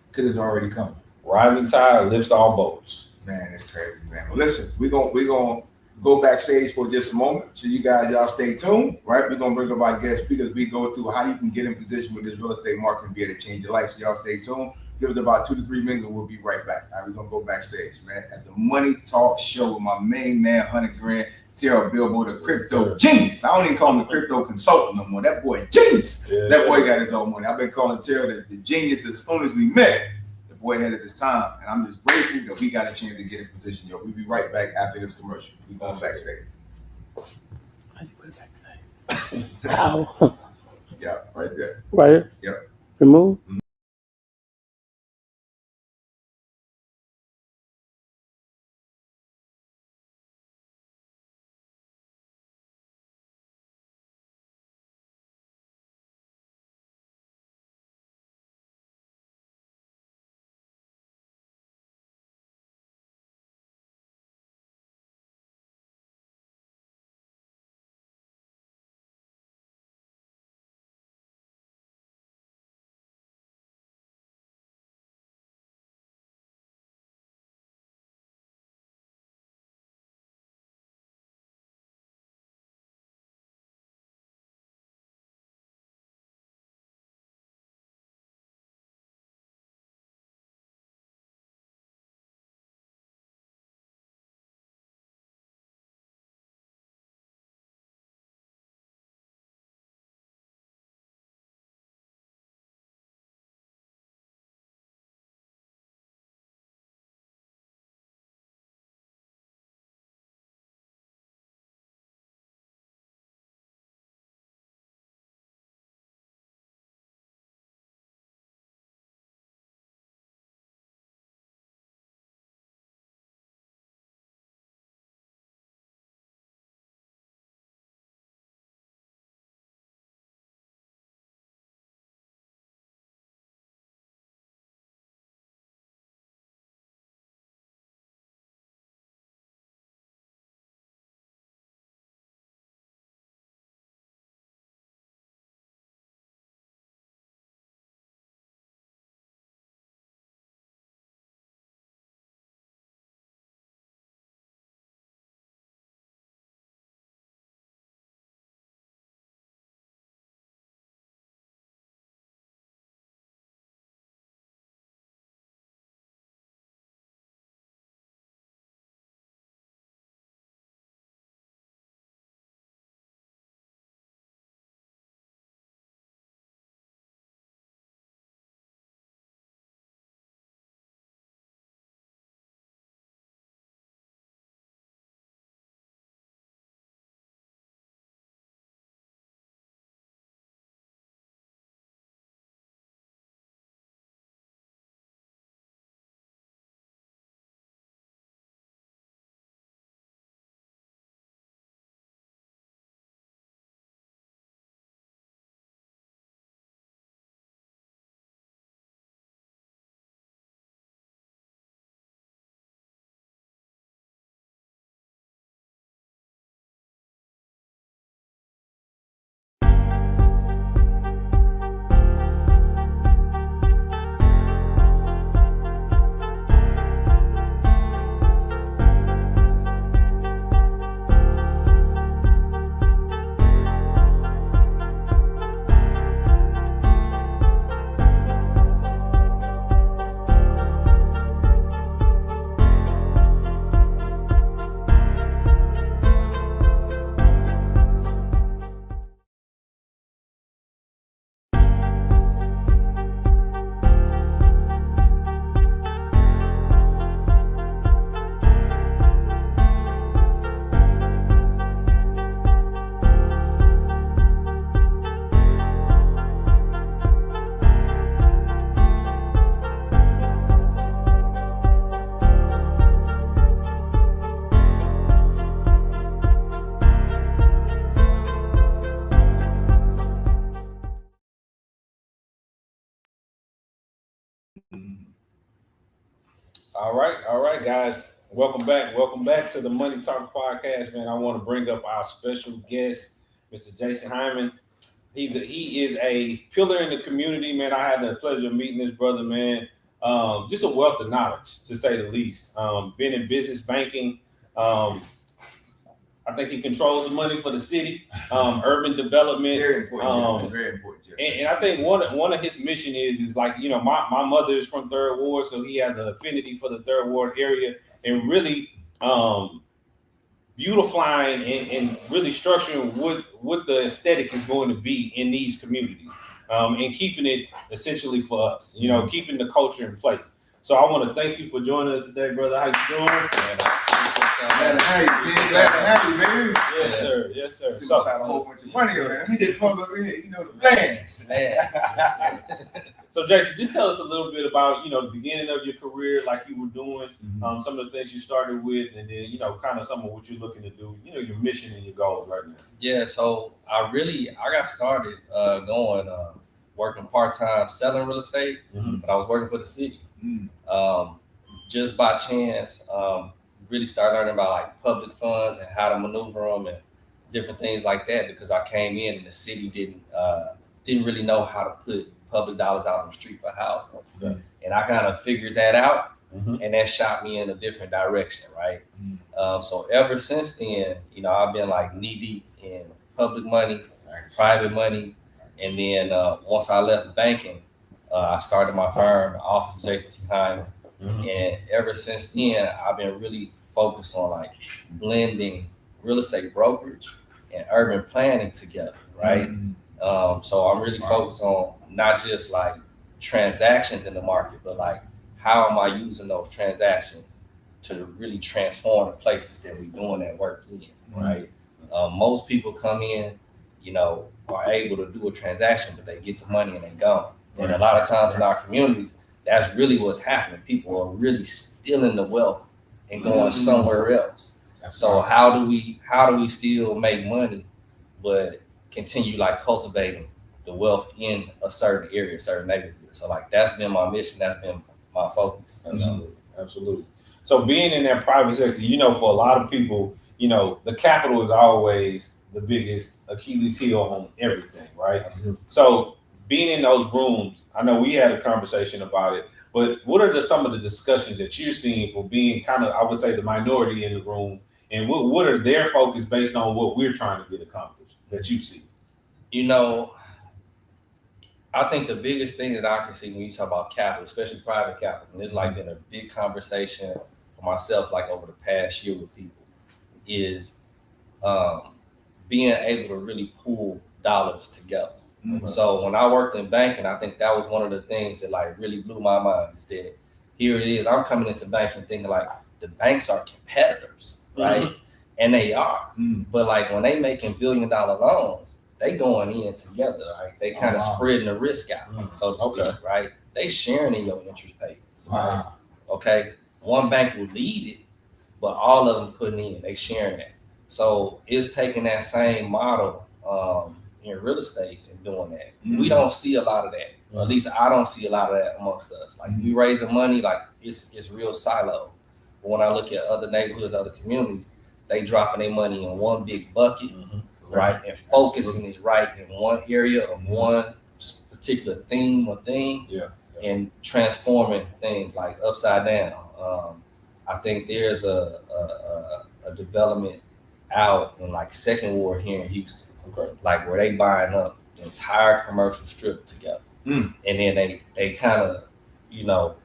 Because it's already coming. Rising tide lifts all boats. Man, it's crazy, man. Well, listen, we're gonna go backstage for just a moment. So you guys, y'all stay tuned, right? We're gonna bring up our guest speakers. We go through how you can get in position with this real estate market and be able to change your life. So y'all stay tuned. Give us about 2 to 3 minutes and we'll be right back. All right, we're gonna go backstage, man, at the Money Talk Show with my main man, 100 Grand, Terrell Billboard, the crypto genius. I don't even call him the crypto consultant no more. That boy genius. Yeah. That boy got his own money. I've been calling Terrell the genius as soon as we met. The boy had at this time, and I'm just grateful that we got a chance to get in position, yo. We'll be right back after this commercial. We going backstage. How you put it backstage? How? Yeah, right there. Right here? Yep. Remove? All right, guys. Welcome back to the Money Talk podcast, man. I want to bring up our special guest, Mr. Jason Hyman. He is a pillar in the community, man. I had the pleasure of meeting this brother, man. Just a wealth of knowledge, to say the least. Been in business banking. I think he controls the money for the city, urban development. Very important, very important. And I think one of his mission is like, you know, my mother is from Third Ward, so he has an affinity for the Third Ward area, and really beautifying and really structuring what the aesthetic is going to be in these communities, and keeping it essentially for us, you know, keeping the culture in place. So I want to thank you for joining us today, brother. How you doing? Glad to have you, man. Glad to have you, man. Yes, sir. Yes, sir. See, so, a whole bunch of money over there. He just comes over here, you know, the plans. So, Jason, just tell us a little bit about, you know, the beginning of your career, like you were doing, some of the things you started with, and then, you know, kind of some of what you're looking to do, you know, your mission and your goals right now. Yeah, so I got started working part-time selling real estate, but I was working for the city. Just by chance, really started learning about like public funds and how to maneuver them and different things like that, because I came in and the city didn't really know how to put public dollars out on the street for housing. And I kind of figured that out, and that shot me in a different direction, right? So ever since then, you know, I've been like knee deep in public money, private money, and then once I left banking, I started my firm, Office of Jason T. Hyman. And ever since then, I've been really focused on like blending real estate brokerage and urban planning together, right? So I'm really focused on not just like transactions in the market, but like how am I using those transactions to really transform the places that we're doing that work in, right? Most people come in, you know, are able to do a transaction, but they get the money and they go. And a lot of times in our communities, that's really what's happening. People are really stealing the wealth and going somewhere else. So how do we still make money, but continue like cultivating the wealth in a certain area, a certain neighborhood? So like that's been my mission. That's been my focus. Absolutely. So being in that private sector, you know, for a lot of people, you know, the capital is always the biggest Achilles heel on everything, right? So being in those rooms, I know we had a conversation about it, but what are some of the discussions that you're seeing for being kind of, I would say, the minority in the room, and what are their focus based on what we're trying to get accomplished that you see? You know, I think the biggest thing that I can see when you talk about capital, especially private capital, and it's like been a big conversation for myself, like over the past year with people, is being able to really pull dollars together. So when I worked in banking, I think that was one of the things that like really blew my mind, is that here it is, I'm coming into banking thinking like the banks are competitors, right? And they are. But like when they making $1 billion loans, they going in together, right? They kind of spreading the risk out, so to speak, right? They sharing in your interest payments. Okay. One bank will lead it, but all of them putting in, they sharing that. So it's taking that same model in real estate and doing that. We don't see a lot of that. Or at least I don't see a lot of that amongst us. Like we raising money, like it's real silo. But when I look at other neighborhoods, other communities, they dropping their money in one big bucket, right? And focusing it right in one area of one particular theme or thing, and transforming things like upside down. I think there's a development out in like Second Ward here in Houston, like where they buying up the entire commercial strip together, and then they kind of, you know,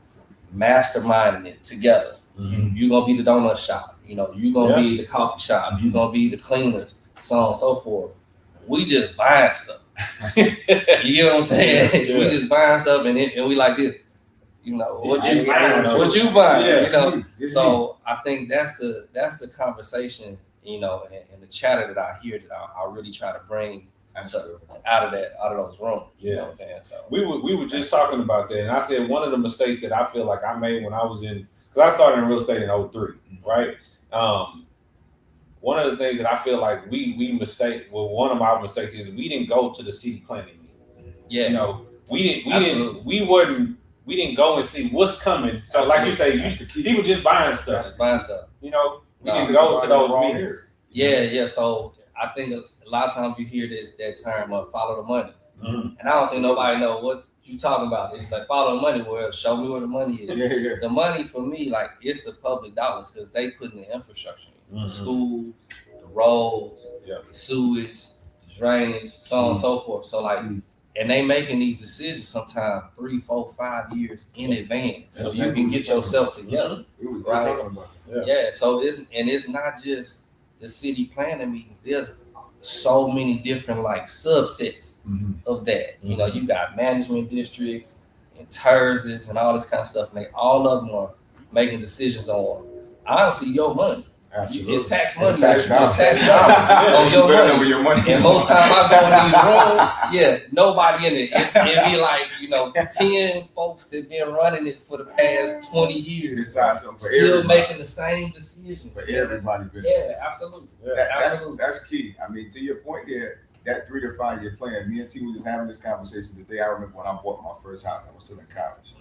masterminding it together. You gonna be the donut shop, you know, you gonna be the coffee shop, you gonna be the cleaners, so on and so forth. We just buying stuff. You know what I'm saying? We just buying stuff, and we like this. You know, what you buying? You know, so I think that's the conversation, you know, and the chatter that I hear that I really try to bring out of those rooms. You know what I'm saying? So we were just talking about that, and I said one of the mistakes that I feel like I made when I was in, because I started in real estate in 2003, right? One of the things that I feel like we mistake, well, one of my mistakes is we didn't go to the city planning meetings. You know, we wasn't we didn't go and see what's coming. So like you say, he was just buying stuff. Just buying stuff. You know, we No. didn't go to those meetings. Yeah. So I think a lot of times you hear that term of follow the money. Mhm. And I don't think nobody know what you talking about. It's like follow the money. Well, show me where the money is. Yeah. The money for me, like it's the public dollars because they put in the infrastructure, the schools, the roads, the sewage, the drainage, so on and so forth. So like, and they making these decisions sometimes 3, 4, 5 years in advance, so you can get yourself together. We were just Right. talking about it. Yeah. So it's not just the city planning meetings. There's so many different like subsets of that. You know, you got management districts and TERSs and all this kind of stuff, and they all of them are making decisions on honestly your money. Absolutely. It's tax money. It's tax dollars. On your You better money. know your money. And most time I go in these rooms, nobody in it. It be like 10 folks that been running it for the past 20 years, Decide something for still everybody. making the same decisions. For everybody. Yeah, absolutely. That's key. I mean, to your point there, that 3 to 5 year plan, me and T were just having this conversation the day I remember when I bought my first house. I was still in college.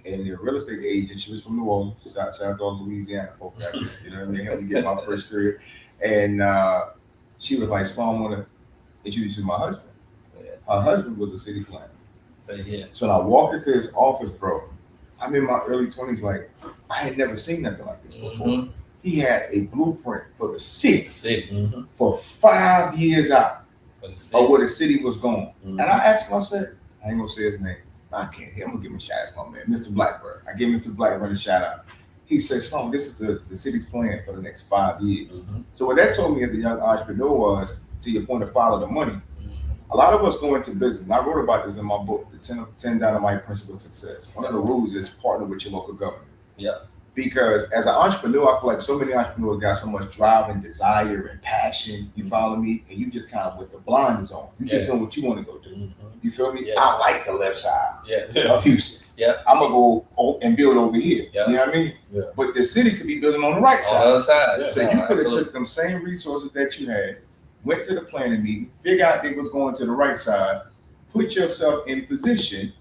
And the real estate agent, she was from New Orleans. Shout out to all Louisiana folk out there. You know what I mean? Helped me get my first career. And she was like, "Sloan, I want to introduce you to my husband." Her husband was a city planner. So when I walked into his office, bro, I'm in my early 20s, like, I had never seen nothing like this before. He had a blueprint for the city for 5 years out of where the city was going. And I asked him, I said, I ain't gonna say his name. I can't hear. I'm gonna give him a shout out, my man, Mr. Blackbird. I gave Mr. Blackbird a shout out. He said, "Sloan, this is the city's plan for the next 5 years." So what that told me as a young entrepreneur was, to your point of follow the money. A lot of us go into business. And I wrote about this in my book, The 10 Dynamite Principles of Success. One of the rules is partner with your local government. Yeah. Because as an entrepreneur, I feel like so many entrepreneurs got so much drive and desire and passion. You follow me? And you just kind of with the blinders on. You just doing what you want to go do. You feel me? Yeah. I like the left side of Houston. Yeah. I'm gonna go and build over here. Yeah. You know what I mean? Yeah. But the city could be building on the right On the side. other side. So you could have took them same resources that you had, went to the planning meeting, figure out they was going to the right side, put yourself in position,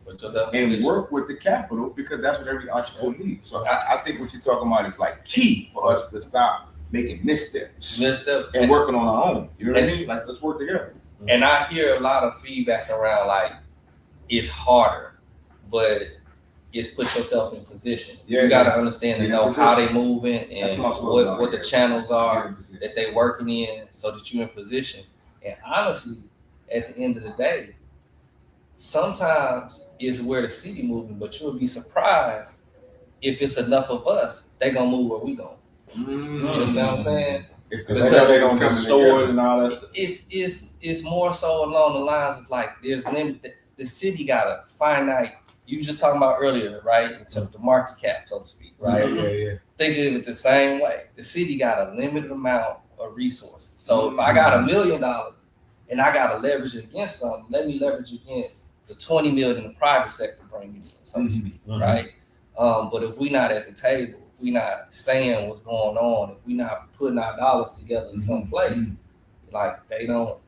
and work with the capital, because that's what every entrepreneur needs. So I think what you're talking about is like key for us to stop making missteps and working on our own. You know what I mean? Like, let's work together. And I hear a lot of feedback around like it's harder, but it's put yourself in position. You got to understand and know how they moving and what the channels are that they working in, so that you're in position. And honestly, at the end of the day, sometimes it's where the city moving, but you'll be surprised if it's enough of us, they gonna move where we going. You know what I'm saying? Because they don't come stores and all that stuff. It's more so along the lines of like there's the city got a finite. You were just talking about earlier, right? In terms of the market cap, so to speak, right? Yeah. Think of it the same way. The city got a limited amount of resources. So if I got $1 million and I got to leverage it against something, let me leverage against the 20 million the private sector bringing in, so to speak, right? But if we not at the table, if we not saying what's going on, if we not putting our dollars together in some place, like they don't,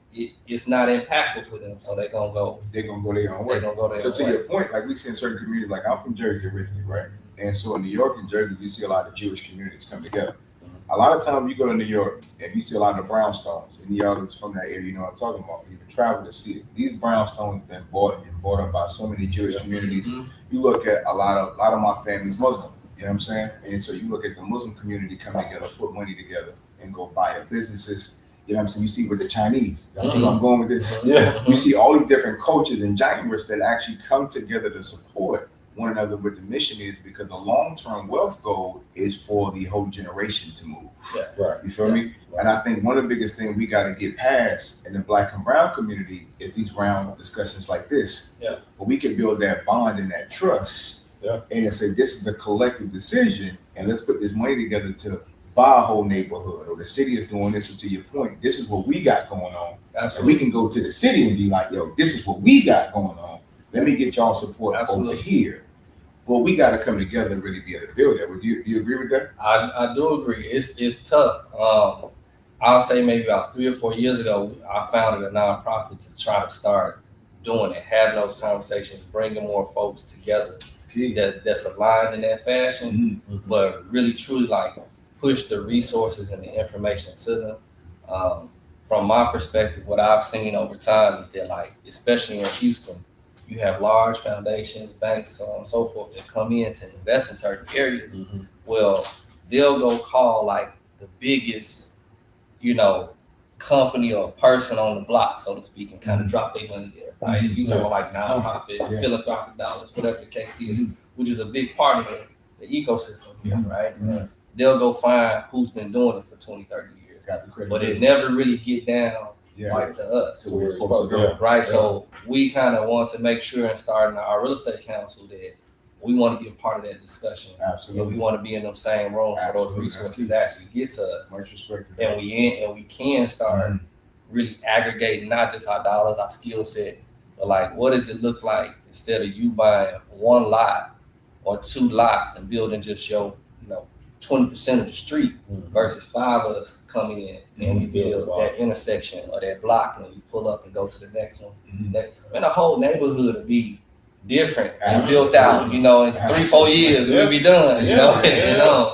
it's not impactful for them, so they're gonna go their own way. So to your point, like we see in certain communities, like I'm from Jersey originally, right? And so in New York and Jersey, you see a lot of Jewish communities come together. A lot of times you go to New York and you see a lot of brownstones, and y'all that's from that area, you know what I'm talking about. You can travel to see it. These brownstones have been bought up by so many Jewish communities. You look at a lot of my family's Muslim, you know what I'm saying? And so you look at the Muslim community come together, put money together, and go buy up businesses. You know what I'm saying? You see with the Chinese. Y'all see where I'm going with this? You see all these different cultures and genres that actually come together to support one another with the mission is because the long-term wealth goal is for the whole generation to move. You feel me? And I think one of the biggest things we got to get past in the Black and brown community is these round discussions like this. But we can build that bond and that trust and say, this is a collective decision, and let's put this money together to buy a whole neighborhood, or the city is doing this. And to your point, this is what we got going on. So we can go to the city and be like, yo, this is what we got going on. Let me get y'all support over here. But we got to come together and really be able to build that. Do you agree with that? I do agree. It's tough. I'll say maybe about 3 or 4 years ago, I founded a nonprofit to try to start doing it, having those conversations, bringing more folks together. key. that's aligned in that fashion, Mhm. but really truly like push the resources and the information to them. From my perspective, what I've seen over time is that, like, especially in Houston, you have large foundations, banks, so on and so forth, that come in to invest in certain areas. Well, they'll go call like the biggest, company or person on the block, so to speak, and kind of drop their money there. Right? You talking about like nonprofit, Yeah. philanthropic dollars, whatever the case is, which is a big part of the ecosystem here, right? Mhm. They'll go find who's been doing it for 20, 30 years. Got the credit. But it never really get down Yeah. right to us. To where it's supposed to go. Yeah. Right. So we kind of want to make sure and start in our real estate council that we want to be a part of that discussion. And we Absolutely. want to be in them same rooms so those Absolutely. resources That's actually get to us. Much respect. And we can start really aggregating not just our dollars, our skill set, but like what does it look like instead of you buying one lot or two lots and building just your 20% of the street versus 5 of us come in and we build that intersection or that block and we pull up and go to the next one. And the whole neighborhood would be different and built out, in 3-4 years we'll be done,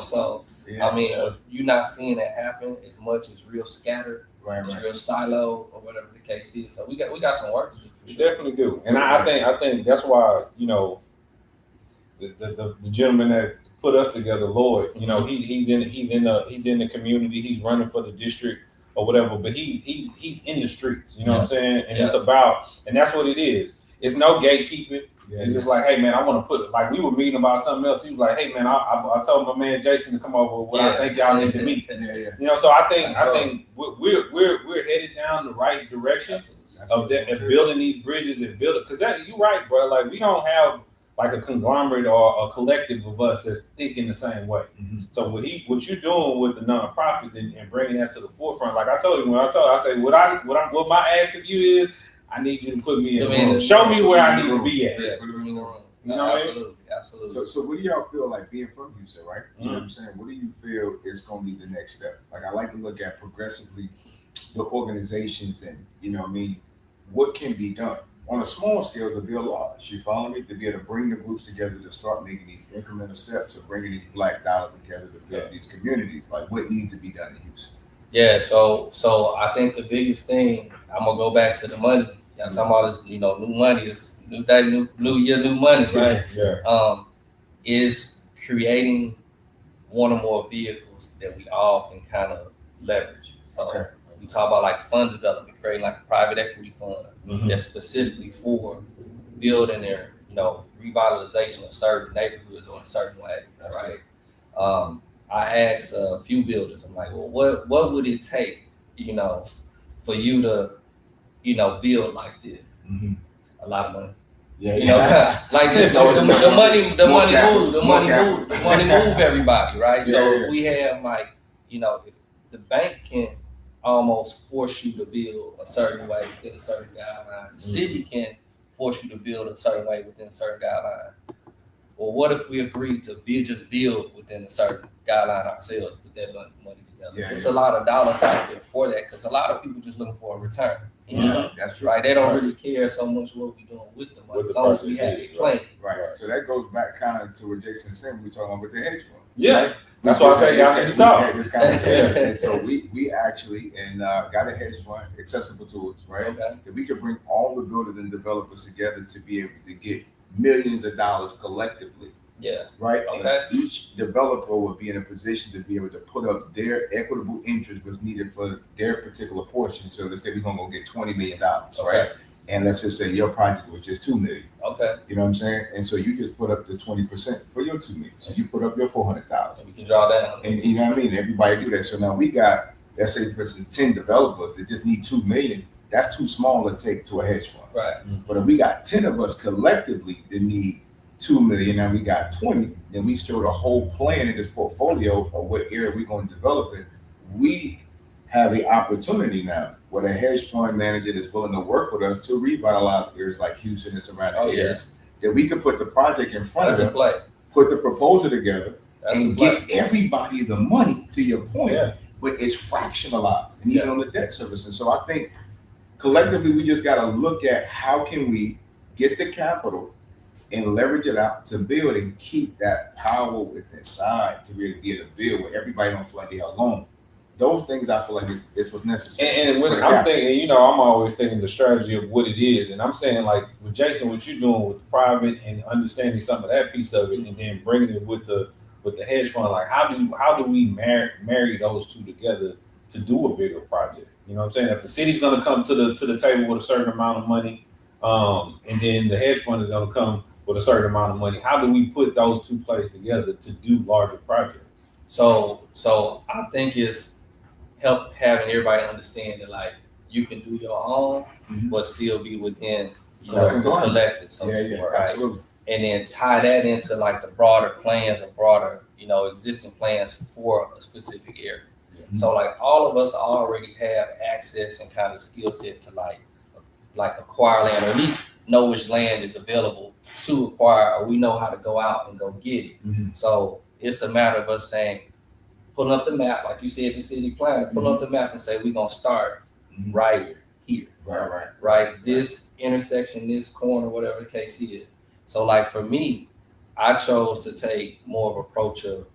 So Yeah. I mean, you're not seeing that happen as much. It's real scattered, Right. it's real silo or whatever the case is. So we got some work to do. We definitely do, and I think that's why the gentleman that put us together, Lloyd, he's in the community, he's running for the district or whatever, but he's in the streets, you know what I'm saying? And it's about, and that's what it is. It's no gatekeeping. Yeah. It's just like, hey man, I want to put it, like we were meeting about something else. He was like, hey man, I told my man Jason to come over with what I think y'all need to meet. Yeah. So I think we're headed down the right direction of building these bridges and building, because you're right, bro. Like we don't have like a conglomerate or a collective of us that's thinking the same way. So what you're doing with the nonprofits and bringing that to the forefront, like I told you I say what my ask of you is, I need you to put me in the room. Show me where I need to be at. Yeah, put me in the room. You know what I Absolutely, absolutely. So what do y'all feel like being from Houston, right? You know what I'm saying? What do you feel is going to be the next step? Like I like to look at progressively the organizations and what can be done on a small scale to build large. You follow me? To be able to bring the groups together to start making these incremental steps of bringing these black dollars together to build these communities. Like what needs to be done in Houston? Yeah, so I think the biggest thing, I'm gonna go back to the money. I'm talking about this, new money is new day, new year, new money, right? Yeah. Is creating one or more vehicles that we all can kind of leverage. So we talk about like fund development, creating like a private equity fund that's specifically for building their, revitalization of certain neighborhoods or in certain ways, right? I asked a few builders, I'm like, well, what would it take, for you to, build like this? A lot of money. Yeah. Like this. So the money move everybody, right? So if we have like, if the bank can almost force you to build a certain way within a certain guideline, the city can force you to build a certain way within a certain guideline. Well, what if we agreed to just build within a certain guideline ourselves, put that money together? It's a lot of dollars out there for that, because a lot of people just looking for a return. That's right. They don't really care so much what we're doing with the money, as long as we have it playing. Right. So that goes back kind of to what Jason said when we were talking about with the hedge fund. Yeah. Right? That's why I say y'all need to talk. This conversation. And so we actually got a hedge fund accessible to us, right? Okay. That we could bring all the builders and developers together to be able to get millions of dollars collectively. Yeah. Right. Okay. And each developer will be in a position to be able to put up their equitable interest was needed for their particular portion. So let's say we're gonna go get $20 million, right? And let's just say your project was just $2 million. Okay. You know what I'm saying? And so you just put up the 20% for your $2 million. So you put up your $400,000. So we can draw down. And you know what I mean? Everybody do that. So now we got, let's say for instance, 10 developers that just need $2 million. That's too small to take to a hedge fund. Right. But if we got 10 of us collectively that need $2 million, and we got 20, then we showed a whole plan in this portfolio of what area we're going to develop it. We have the opportunity now with a hedge fund manager that's willing to work with us to revitalize areas like Houston and surrounding areas, that we can put the project in front of them, put the proposal together, and get everybody the money, to your point, but it's fractionalized and even on the debt service. And so I think collectively we just got to look at how can we get the capital and leverage it out to build and keep that power within inside to really be able to build where everybody don't feel like they're alone. Those things I feel like this was necessary. And when I'm thinking, you know, I'm always thinking the strategy of what it is, and I'm saying like with Jason, what you're doing with the private and understanding some of that piece of it, and then bringing it with the hedge fund. Like how do we marry those two together to do a bigger project? You know what I'm saying? If the city's going to come to the table with a certain amount of money, and then the hedge fund is going to come with a certain amount of money, how do we put those two plays together to do larger projects? So I think it's help having everybody understand that like you can do your own, but still be within the collective, so to speak, right? Absolutely. And then tie that into like the broader plans and broader, existing plans for a specific area. So like all of us already have access and kind of skill set to like acquire land, or at least know which land is available to acquire, or we know how to go out and go get it. So it's a matter of us saying, pulling up the map, like you said, the city plan, pulling up the map and say, we're gonna start right here. Right. This intersection, this corner, whatever the case is. So like for me, I chose to take more of an approach of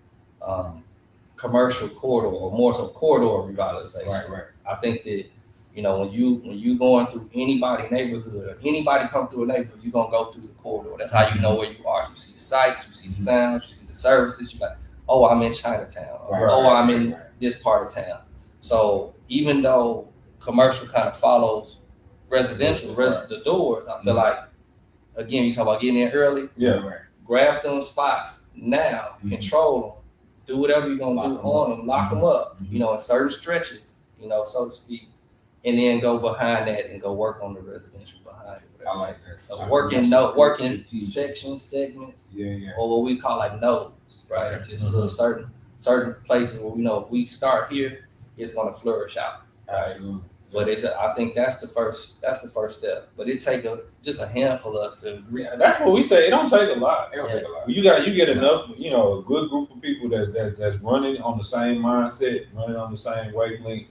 commercial corridor, or more so corridor revitalization. Right. I think that, when you going through anybody's neighborhood, or anybody come through a neighborhood, you're gonna go through the corridor. That's how you know where you are. You see the sights, you see the sounds, you see the services. You like, oh, I'm in Chinatown, or I'm in this part of town. So even though commercial kind of follows residential, the doors, I feel like, again, you talk about getting in early. Grab them spots now, control them, do whatever you're gonna do on them, lock them up, in certain stretches, so to speak, and then go behind that and go work on the residential behind it. I like that. So working sections, segments, or what we call like nodes, right? Just little certain places where we know if we start here, it's gonna flourish out. Right? Absolutely. But I think that's the first step. But it take just a handful of us to agree. That's what we say. It don't take a lot. It don't take a lot. You get enough, a good group of people that's running on the same mindset, running on the same wavelength.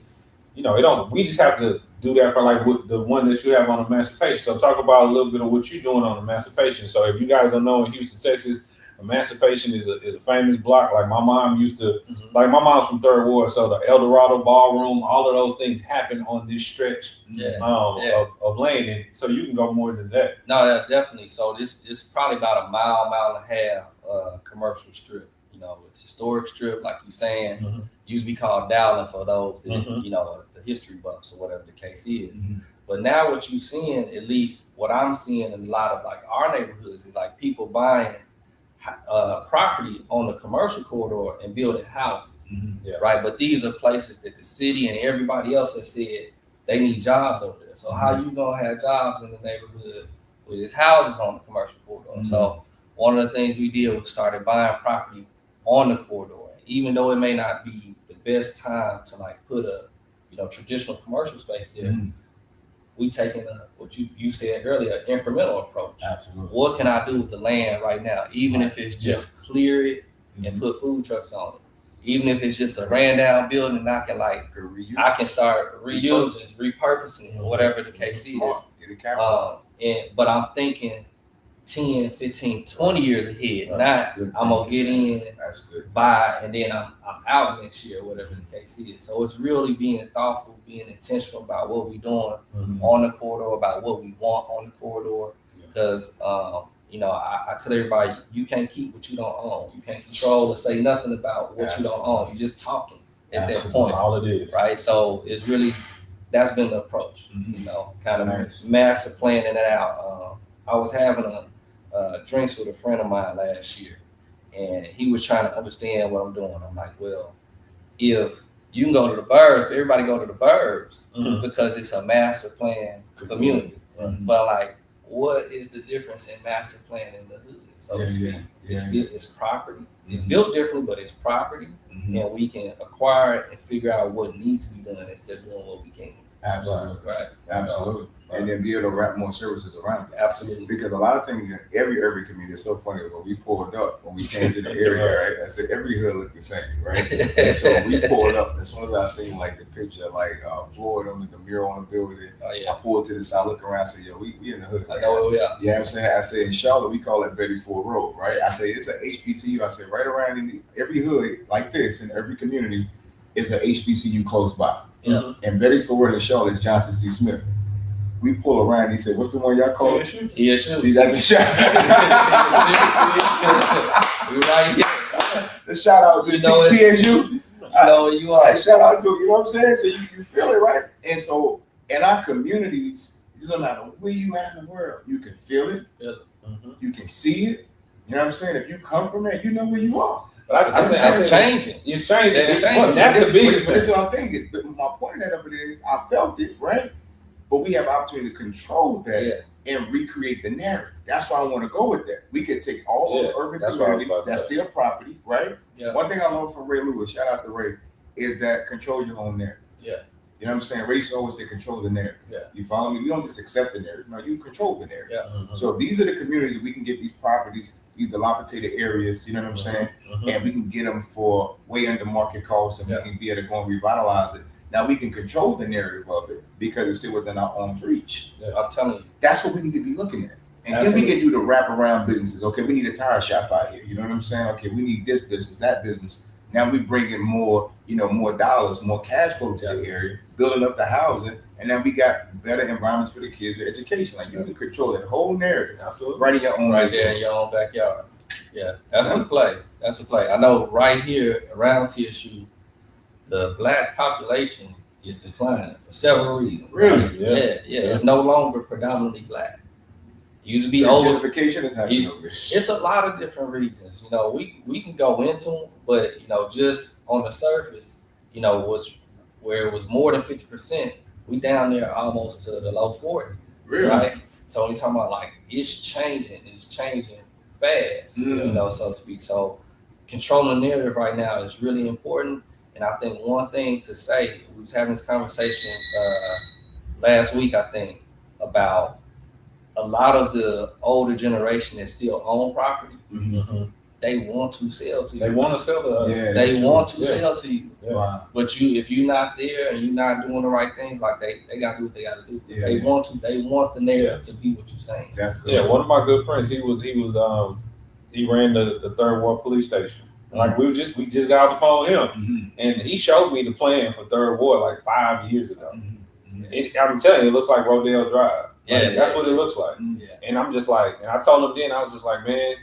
We just have to do that for like with the one that you have on Emancipation. So talk about a little bit of what you're doing on Emancipation. So if you guys don't know, in Houston, Texas, Emancipation is a famous block. Like my mom used to, like my mom's from Third Ward, so the El Dorado Ballroom, all of those things happen on this stretch of land. And so you can go more than that. No, definitely. So this probably about a mile and a half commercial strip. It's historic strip, like you're saying. Used to be called Dowling for those that, the history buffs or whatever the case is. But now what you're seeing, at least what I'm seeing in a lot of like our neighborhoods, is like people buying property on the commercial corridor and building houses, right? But these are places that the city and everybody else has said they need jobs over there. So how you gonna have jobs in the neighborhood with these houses on the commercial corridor? So one of the things we did was started buying property on the corridor. Even though it may not be the best time to like put a traditional commercial space there, we taking what you said earlier, incremental approach. Absolutely. What can I do with the land right now? Even if it's just clear it and put food trucks on it. Even if it's just a ran down building, I can start reusing, repurposing it, whatever the case is. But I'm thinking 10, 15, 20 years ahead. I'm gonna get in, buy, and then I'm out next year, whatever the case is. So it's really being thoughtful, being intentional about what we're doing on the corridor, about what we want on the corridor. Because I tell everybody, you can't keep what you don't own. You can't control or say nothing about what you don't own. You're just talking at that point. All it is. Right. So it's really, that's been the approach, kind of master planning it out. I was having drinks with a friend of mine last year, and he was trying to understand what I'm doing. I'm like, well, if you can go to the burbs, but everybody go to the burbs because it's a master plan community. But like, what is the difference in master plan in the hood? So to speak, it's property. It's built differently, but it's property, and we can acquire it and figure out what needs to be done instead of doing what we can. Absolutely. Right. Absolutely. and then be able to wrap more services around it. Absolutely. Because a lot of things in every community, it's so funny when we pulled up, when we came to the area, right? I said every hood looked the same, right? And so we pulled up. As soon as I seen like the picture, like Floyd on the mural on the building, I pulled to the side, look around, I said, "Yo, we in the hood." I know where we are. Yeah, I'm saying. I said in Charlotte we call it Betty's Ford Road, right? I say it's an HBCU. I said right around in every hood like this in every community is an HBCU close by. Yeah. And Betty's Ford Road in Charlotte is Johnson C. Smith. We pull around. He said, "What's the one y'all call it?" TSU. See, that's the shout. We right here. The shout out to TSU. You know where you are. Shout out to, you know what I'm saying? So you feel it, right? And so in our communities, it doesn't matter where you at in the world, you can feel it, you can see it. You know what I'm saying? If you come from it, you know where you are. But I think That's changing. It's changing. It's changing. That's the biggest But this thing. is what I'm thinking. But my point of that is, I felt it, right? But we have opportunity to control that and recreate the narrative. That's why I want to go with that. We could take all those urban communities, that's their property, right? Yeah. One thing I learned from Ray Lewis, shout out to Ray, is that control your own narrative. Yeah. You know what I'm saying? Ray used to always say control the narrative. Yeah. You follow me? We don't just accept the narrative. No, you control the narrative. Yeah. So these are the communities we can get these properties, these dilapidated areas, you know what I'm saying? And we can get them for way under market costs, and we can be able to go and revitalize it. Now we can control the narrative of it because it's still within our arm's reach. I'm telling you. That's what we need to be looking at. And then we can do the wraparound businesses. Okay, we need a tire shop out here. You know what I'm saying? Okay, we need this business, that business. Now we bring in more, more dollars, more cash flow to the area, building up the housing, and then we got better environments for the kids, their education. Like you can control that whole narrative, right in your own, right there in your own backyard. Yeah, that's the play. That's the play. I know right here around TSU, the Black population is declining for several reasons. Really? Yeah. It's no longer predominantly Black. It used to be older. Gentrification is happening over there. It's a lot of different reasons. We can go into them, but just on the surface, was where it was more than 50%. We down there almost to the low 40s. Really? Right? So we talking about like it's changing fast, so to speak. So controlling the narrative right now is really important. And I think one thing to say, we was having this conversation last week, I think, about a lot of the older generation that still own property. They want to sell to you. They want to sell to us. Yeah, they want to sell to you. Yeah. Wow. But if you're not there and you're not doing the right things, like they gotta do what they gotta do. Yeah, they want the narrative to be what you're saying. That's good. Yeah, one of my good friends, he ran the Third Ward Police Station. Like we just got off the phone with him, and he showed me the plan for Third Ward like 5 years ago. I'm telling you, it looks like Rodale Drive. That's what it looks like. And I'm just like, and I told him then, I was just like, man,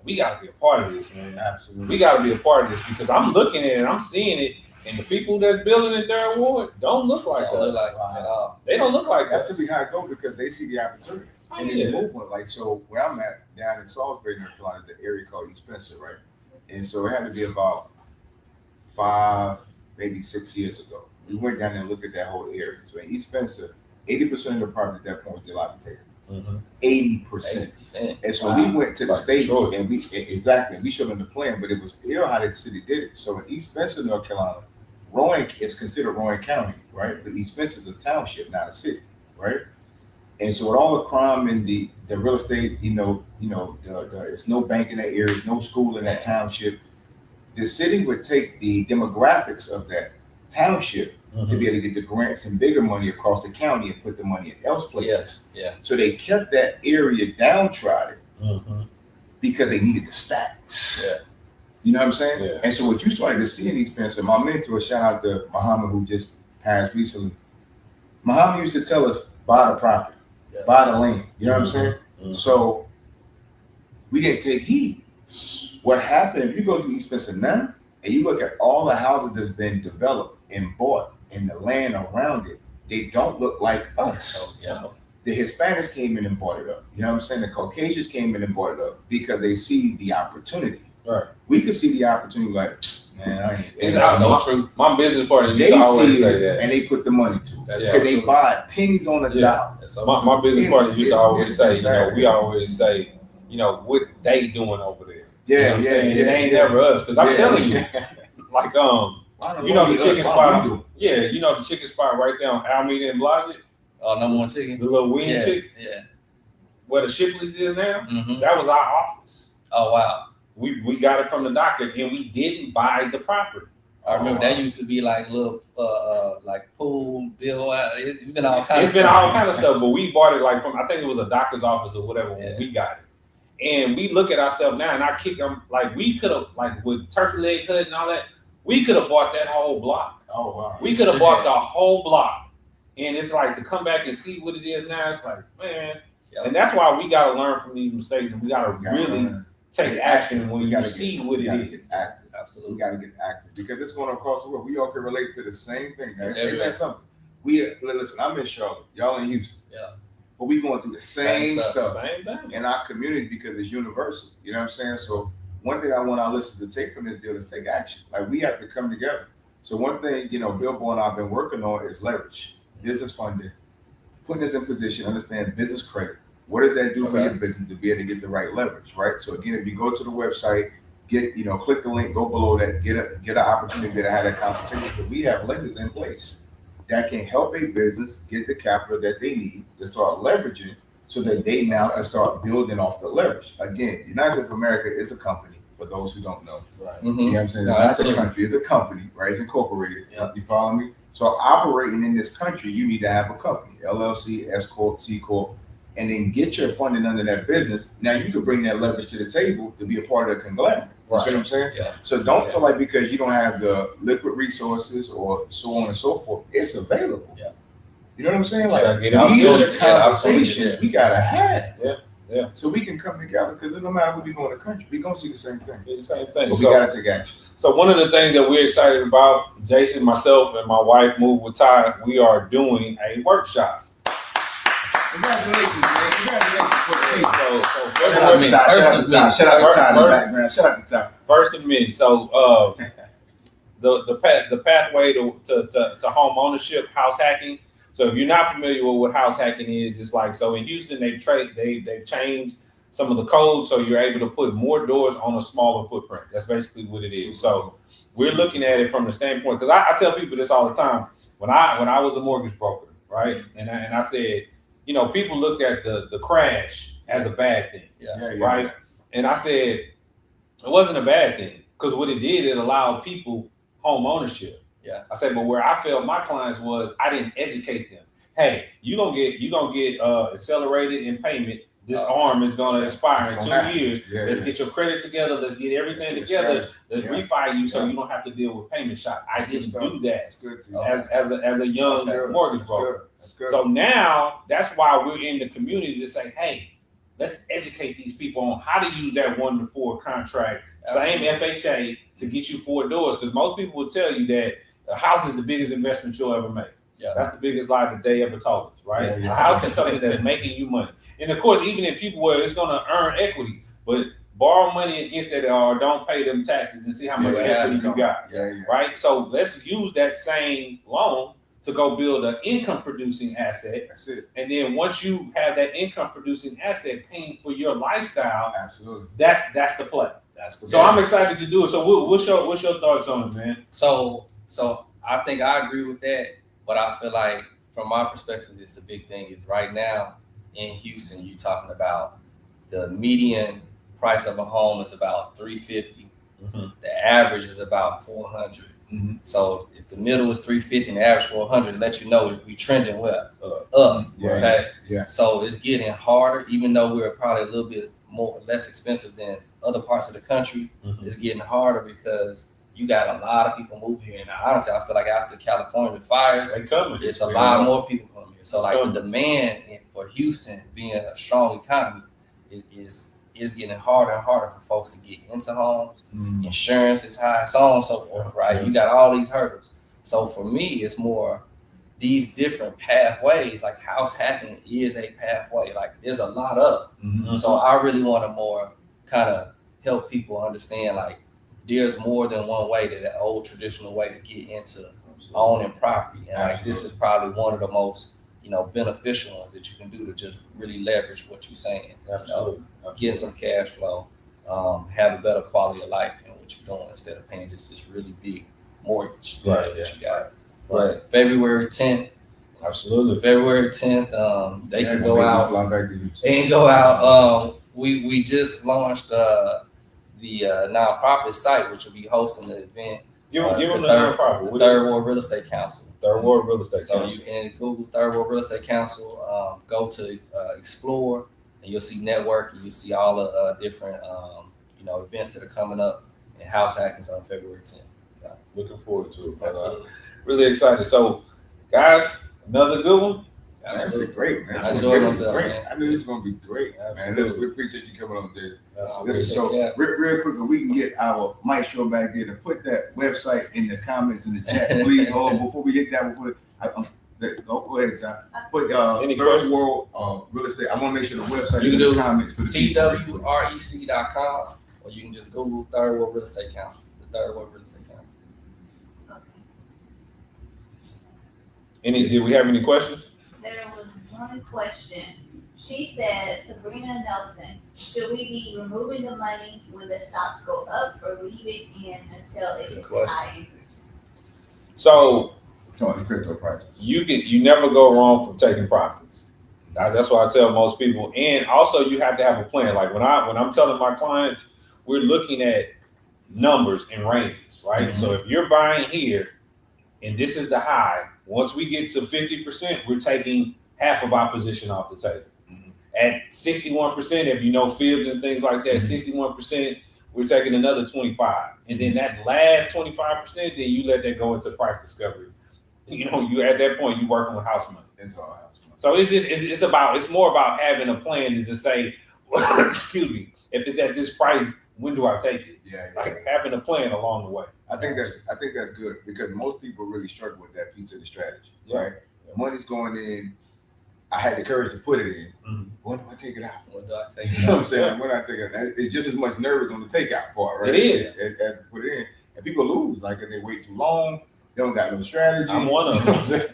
we gotta be a part of this, man. Absolutely. We gotta be a part of this because I'm looking at it and I'm seeing it, and the people that's building in Third Ward don't look like us. At all. They don't look like That's us. typically how it goes because they see the opportunity. And then they move on. Like, so where I'm at down in Salisbury, North Carolina, is an area called East Spencer, right? And so it had to be about 5, maybe 6 years ago. We went down there and looked at that whole area. So in East Spencer, 80% of the property at that point was dilapidated. 80%. And so we went to the state and we showed them the plan, but it was ill how the city did it. So in East Spencer, North Carolina, Rowan is considered Rowan County, right? But East Spencer is a township, not a city, right? And so with all the crime and the real estate, there's no bank in that area, no school in that township. The city would take the demographics of that township to be able to get the grants and bigger money across the county and put the money in else places. So they kept that area downtrodden because they needed the stacks. You know what I'm saying? And so what you started to see in East Spencer, my mentor, shout out to Muhammad, who just passed recently. Muhammad used to tell us, buy the property, buy the land. You know what I'm saying? So we didn't take heed. What happened, if you go to East Spencer now, and you look at all the houses that's been developed and bought and the land around it, they don't look like us. The Hispanics came in and bought it up. You know what I'm saying? The Caucasians came in and bought it up because they see the opportunity. Right. We could see the opportunity like, man, I ain't. It's not so true. My business partner used They to always see say it that. and they put the money to it. That's Because they buy pennies on the dollar. My business partner used to always say, sad. we always say, what they doing over there. Yeah, And it ain't never us. Because I'm telling you, like, the chicken spot. The chicken spot right there on Alameda and Blodgett. Number one chicken. The little wing Yeah, chicken. yeah. Where the Shipley's is now, Mm-hmm. that was our office. Oh wow. We got it from the doctor, and we didn't buy the property. I remember that used to be like little like pool bill. It's been all kinds. It's been all kind of stuff, but we bought it like from, I think it was a doctor's office or whatever when Yeah. we got it. And we look at ourselves now, and I kick them like we could have, like with turkey leg hood and all that, we could have bought that whole block. Oh wow. We could have bought the whole block. And it's like to come back and see what it is now, it's like, man. Yep. And that's why we got to learn from these mistakes, and we got to really take action when We you gotta see get- what we it gotta is. get active. Absolutely. We got to get active because it's going across the world. We all can relate to the same thing. Man. Yeah. Ain't that something? Listen. I'm in Charlotte. Y'all in Houston. Yeah. But we going through the same stuff Same thing. in our community because it's universal. You know what I'm saying? So one thing I want our listeners to take from this deal is take action. Like we have to come together. So one thing, Bill Boy and I have been working on is leverage, business funding, putting us in position, understand business credit. What does that do for your business to be able to get the right leverage, right? So again, if you go to the website, click the link, go below that, get an opportunity to have that consultation. Because we have lenders in place that can help a business get the capital that they need to start leveraging so that they now can start building off the leverage. Again, the United States of America is a company, for those who don't know. Right. You know what I'm saying? No, It's not a absolutely. country, it's a company, right? It's incorporated. Yeah. You follow me? So operating in this country, you need to have a company, LLC, S Corp, C Corp, and then get your funding under that business. Now you can bring that leverage to the table to be a part of the conglomerate. You see what I'm saying? Yeah. So don't feel like because you don't have the liquid resources or so on and so forth, it's available. Yeah. You know what I'm saying? Gotta Like get out these there. are the Yeah, absolutely, conversations yeah. we gotta have. Yeah. So we can come together because no matter where we go in the country, we gonna see the same thing. See the same But thing. we So, gotta take action. so one of the things that we're excited about, Jason, myself, and my wife, Move with Ty, we are doing a workshop. Congratulations, man. Congratulations for the So, Shout first out of to many. Ty. Shout out to Ty. Shout out to Ty in the First- background. Shout out to Ty. First of many. So the pathway to home ownership, house hacking. So if you're not familiar with what house hacking is, it's like, so in Houston they've changed some of the code so you're able to put more doors on a smaller footprint. That's basically what it is. So we're looking at it from the standpoint, because I tell people this all the time. When I was a mortgage broker, right? And I said, people looked at the crash as a bad thing. Yeah. Right? And I said, it wasn't a bad thing, because what it did, it allowed people home ownership. Yeah. I said, but where I failed my clients was I didn't educate them. Hey, you're gonna get accelerated in payment. This arm is gonna expire in It's 2 gonna happen. years. Yeah, Let's yeah. get your credit together. Let's get everything Let's get together. strategy. Let's Yeah. refi you so Yeah. you don't have to deal with payment shock. I That's good didn't stuff. do that That's good to you. as a young That's good. mortgage That's broker. good. That's good. So now that's why we're in the community to say, hey, let's educate these people on how to use that 1 to 4 contract, same FHA, to get you 4 doors. Because most people will tell you that a house is the biggest investment you'll ever make. Yeah. That's the biggest lie that they ever told us, right? Yeah, yeah. A house is something that's making you money. And of course, even in people where it's gonna earn equity, but borrow money against it or don't pay them taxes and see how much equity you got. Yeah, yeah. Right? So let's use that same loan to go build an income producing asset. That's it. And then once you have that income producing asset paying for your lifestyle, Absolutely. that's the play. That's the So I'm excited to do it. So what's your thoughts on it, man? So I think I agree with that, but I feel like from my perspective, it's a big thing. Is right now in Houston, you're talking about the median price of a home is about $350. Mhm. The average is about $400. Mhm. So if the middle is $350 and the average $400, let you know we trending well up. Yeah, Okay. yeah. So it's getting harder, even though we're probably a little bit less expensive than other parts of the country. Mhm. It's getting harder because you got a lot of people moving here. And honestly, I feel like after California fires, They coming. it's a lot more people coming here. So It's like coming. the demand for Houston being a strong economy is getting harder and harder for folks to get into homes. Mm. Insurance is high, so on and so forth, right? Yeah. You got all these hurdles. So for me, it's more these different pathways. Like house hacking is a pathway. Like there's a lot of it. Mhm. So I really want to more kind of help people understand like there's more than one way to that old traditional way to get into owning property. And like this is probably one of the most beneficial ones that you can do to just really leverage what you're saying. Absolutely. Get some cash flow, have a better quality of life in what you're doing instead of paying just this really big mortgage Right, that yeah. you got. Right. But February 10th, Absolutely. February 10th. They Yeah, can gonna go make me out. fly back to Houston. They can go out. We just launched the nonprofit site, which will be hosting the event. Give them the third, nonprofit. the What Third is it? World Real Estate Council. Third World Real Estate So Council. you can Google Third World Real Estate Council, go to Explore, and you'll see network, and you'll see all the different events that are coming up in House Hackins on February 10th. So, Looking forward to it. But, absolutely. really excited. So, guys, another good one. That's great, man. I enjoyed It's myself, great. man. I knew this was gonna be great, man. Absolutely. Listen, we appreciate you coming on, Jay. I Listen, so appreciate that. real quick, if we can get our maestro back there to put that website in the comments in the chat, please. Hold on, before we hit that, go ahead, Ty. Put Any Third questions? World Real Estate. I want to make sure the website You is can in the do comments for the people. TWREC.com, or you can just Google Third World Real Estate Council. The Third World Real Estate Council. Did we have any questions? There was one question. She said, Sabrina Nelson, should we be removing the money when the stocks go up or leave it in until it Good gets a question. high increase? So Talking crypto prices. you never go wrong from taking profits. That's what I tell most people. And also you have to have a plan. Like when I'm telling my clients, we're looking at numbers and ranges, right? Mhm. So if you're buying here and this is the high, once we get to 50%, we're taking half of our position off the table. Mhm. At 61%, if you know fibs and things like that, Mhm. 61%, we're taking another 25. And then that last 25%, then you let that go into price discovery. You at that point, you working with house money. It's all house money. So it's more about having a plan than to say, excuse me, if it's at this price, when do I take it? Yeah. Like having a plan along the way. I think that's good because most people really struggle with that piece of the strategy, Yeah. right? Money's going in. I had the courage to put it in. Mhm. When do I take it out? When do I take You it know what I'm out? saying? When I take it out, it's just as much nervous on the takeout part, right? It is. As to put it in. And people lose, like if they wait too long, they don't got no strategy. I'm one of You know what I'm saying?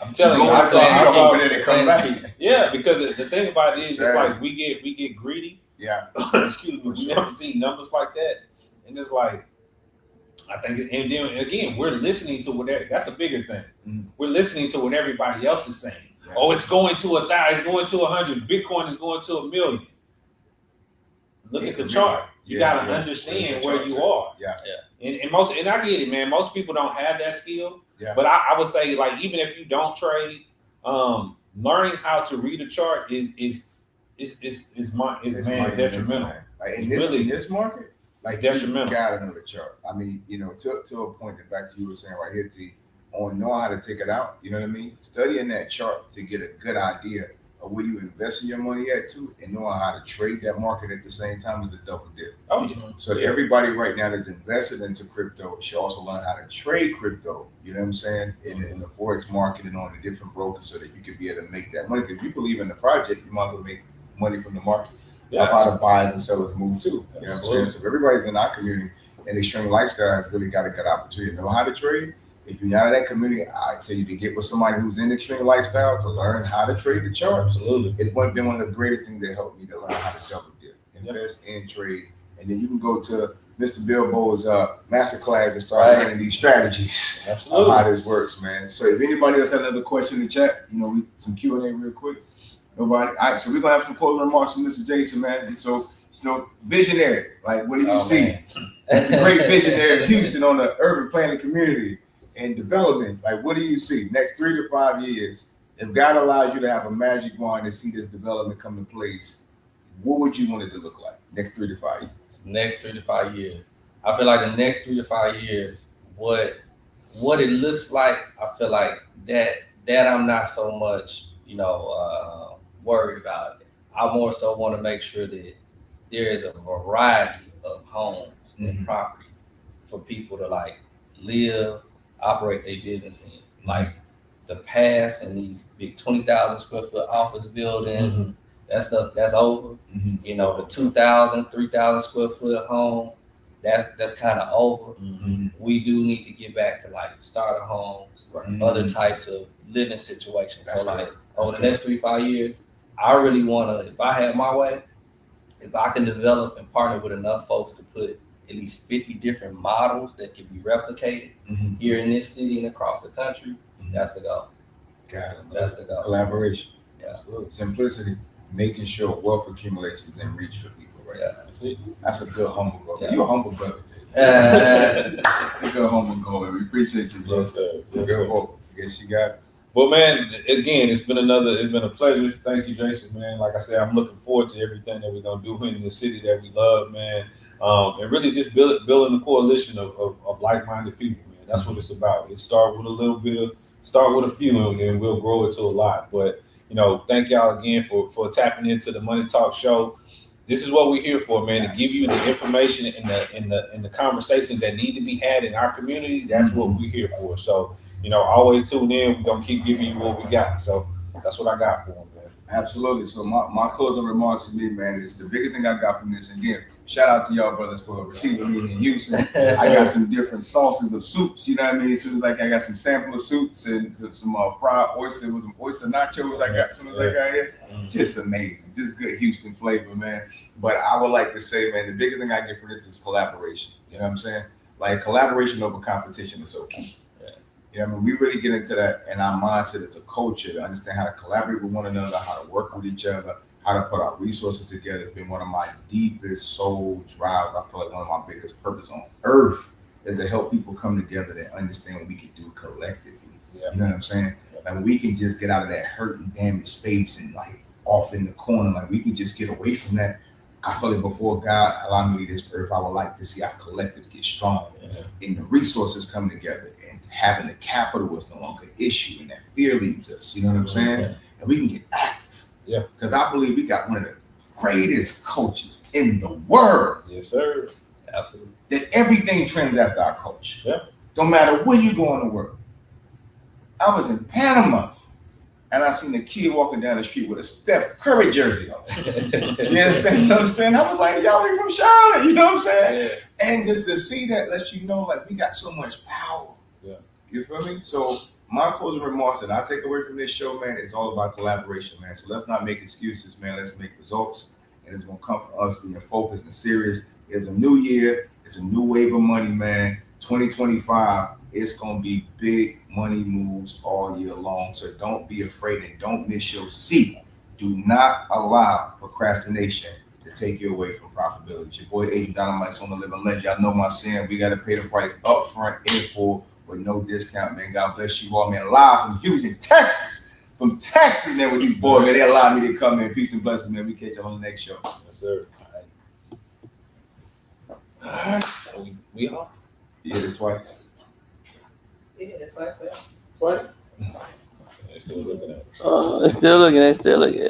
I'm telling you, I I saw saw, open it and come back. yeah, because the thing about it is, it's like we get greedy. Yeah. Excuse me, For we sure. never see numbers like that, and it's like, I think, and then again, we're listening to that's the bigger thing. Mhm. We're listening to what everybody else is saying. Yeah. Oh, it's going to 1,000, it's going to 100. Bitcoin is going to 1,000,000. Look at the chart. You Yeah, gotta yeah. understand What where the you chart are. Yeah. And I get it, man. Most people don't have that skill. Yeah. But I would say, like, even if you don't trade, learning how to read a chart is It's detrimental. man. Like It's really- in this market, like it's detrimental. You gotta know the chart. I mean, to a point that back to you were saying right here, T, on know how to take it out. You know what I mean? Studying that chart to get a good idea of where you investing your money at too, and knowing how to trade that market at the same time is a double dip. Oh yeah. So everybody right now that's invested into crypto should also learn how to trade crypto. You know what I'm saying? In the forex market and on the different brokers, so that you can be able to make that money. Because if you believe in the project, you might as well make money from the market. Of how the buyers and sellers move too. You know what I'm saying? So if everybody's in our community and extreme lifestyle has really got a good opportunity to know how to trade. If you're not in that community, I tell you to get with somebody who's in extreme lifestyle to learn how to trade the chart. Absolutely. It's been one of the greatest things that helped me to learn how to double dip, invest and trade. And then you can go to Mr. Bilbo's masterclass and start learning these strategies of Absolutely. how this works, man. So if anybody else has another question in the chat, we some Q&A real quick. Nobody. All right, so we're gonna have some closing remarks from Mr. Jason, man. So, visionary. Like, what do you see? As the great visionary of Houston on the urban planning community and development, like, what do you see next 3 to 5 years? If God allows you to have a magic wand and see this development come in place, what would you want it to look like next 3 to 5 years? Next 3 to 5 years. I feel like the next 3 to 5 years, what it looks like, I feel like that I'm not so much, worried about it. I more so want to make sure that there is a variety of homes and property for people to like live, operate their business in. Like the past and these big 20,000 square foot office buildings, that stuff that's over. The 2,000, 3,000 square foot home, that's kind of over. We do need to get back to like starter homes, other types of living situations. That's so like good. over the next 3 to 5 years, I really want to, if I had my way, if I can develop and partner with enough folks to put at least 50 different models that can be replicated here in this city and across the country, that's the goal. Got it. That's the goal. Collaboration. Yeah. Absolutely. Simplicity, making sure wealth accumulates is in reach for people, right? Yeah. That's it. That's a good humble goal. Yeah. You're a humble brother, Jay. Uh, It's a good humble goal, and we appreciate you, bro. Yes, sir. Yes, Good sir. hope. Guess you got it. Well, man, again, it's been a pleasure. Thank you, Jason, man. Like I said, I'm looking forward to everything that we're gonna do in the city that we love, man. And really just building a coalition of like-minded people, man. That's what it's about. It start with a few, and then we'll grow it to a lot. But thank y'all again for tapping into the Money Talk Show. This is what we're here for, man, to give you the information and the conversations that need to be had in our community. That's what we're here for. So, always tune in. We're gonna keep giving you what we got. So that's what I got for them, man. Absolutely. So my closing remarks to me, man, is the biggest thing I got from this. Again, shout out to y'all brothers for receiving me in Houston. I got some different sauces of soups, you know what I mean? As soon as I got some sample of soups and some fried oyster with some oyster nachos I got as soon as I got here. Just amazing. Just good Houston flavor, man. But I would like to say, man, the biggest thing I get from this is collaboration. You know what I'm saying? Like collaboration over competition is so key. You know what I mean? We really get into that in our mindset as a culture to understand how to collaborate with one another, how to work with each other, how to put our resources together. It's been one of my deepest soul drives. I feel like one of my biggest purpose on earth is to help people come together and understand what we can do collectively. Yeah. You know what I'm saying? Like when we can just get out of that hurt and damaged space and like off in the corner, like we can just get away from that. I feel like before God allowed me to this earth, I would like to see our collectives get strong and the resources come together, and having the capital is no longer an issue, and that fear leaves us. You know what I'm saying? And we can get active. Yeah. Because I believe we got one of the greatest coaches in the world. Yes, sir. absolutely. That everything trends after our coach. Yeah. Don't matter where you go in the world. I was in Panama, and I seen a kid walking down the street with a Steph Curry jersey on. You understand what I'm saying? I was like, y'all ain't from Charlotte, you know what I'm saying? Yeah. And just to see that lets you know, like, we got so much power. Yeah. You feel me? So my closing remarks that I take away from this show, man, it's all about collaboration, man. So let's not make excuses, man. Let's make results. And it's going to come from us being focused and serious. It's a new year. It's a new wave of money, man. 2025, it's going to be big money moves all year long. So don't be afraid and don't miss your seat. Do not allow procrastination to take you away from profitability. It's your boy, Agent Dynamite's on the Living Legend. Y'all know my saying. We got to pay the price up front in full with no discount, man. God bless you all, man. Live from Houston, Texas. From Texas, man, with these boys, man. They allowed me to come in. Peace and blessings, man. We catch you on the next show. Yes, sir. All right. We off? You hit it twice. Twice? They're still looking at us. They're still looking.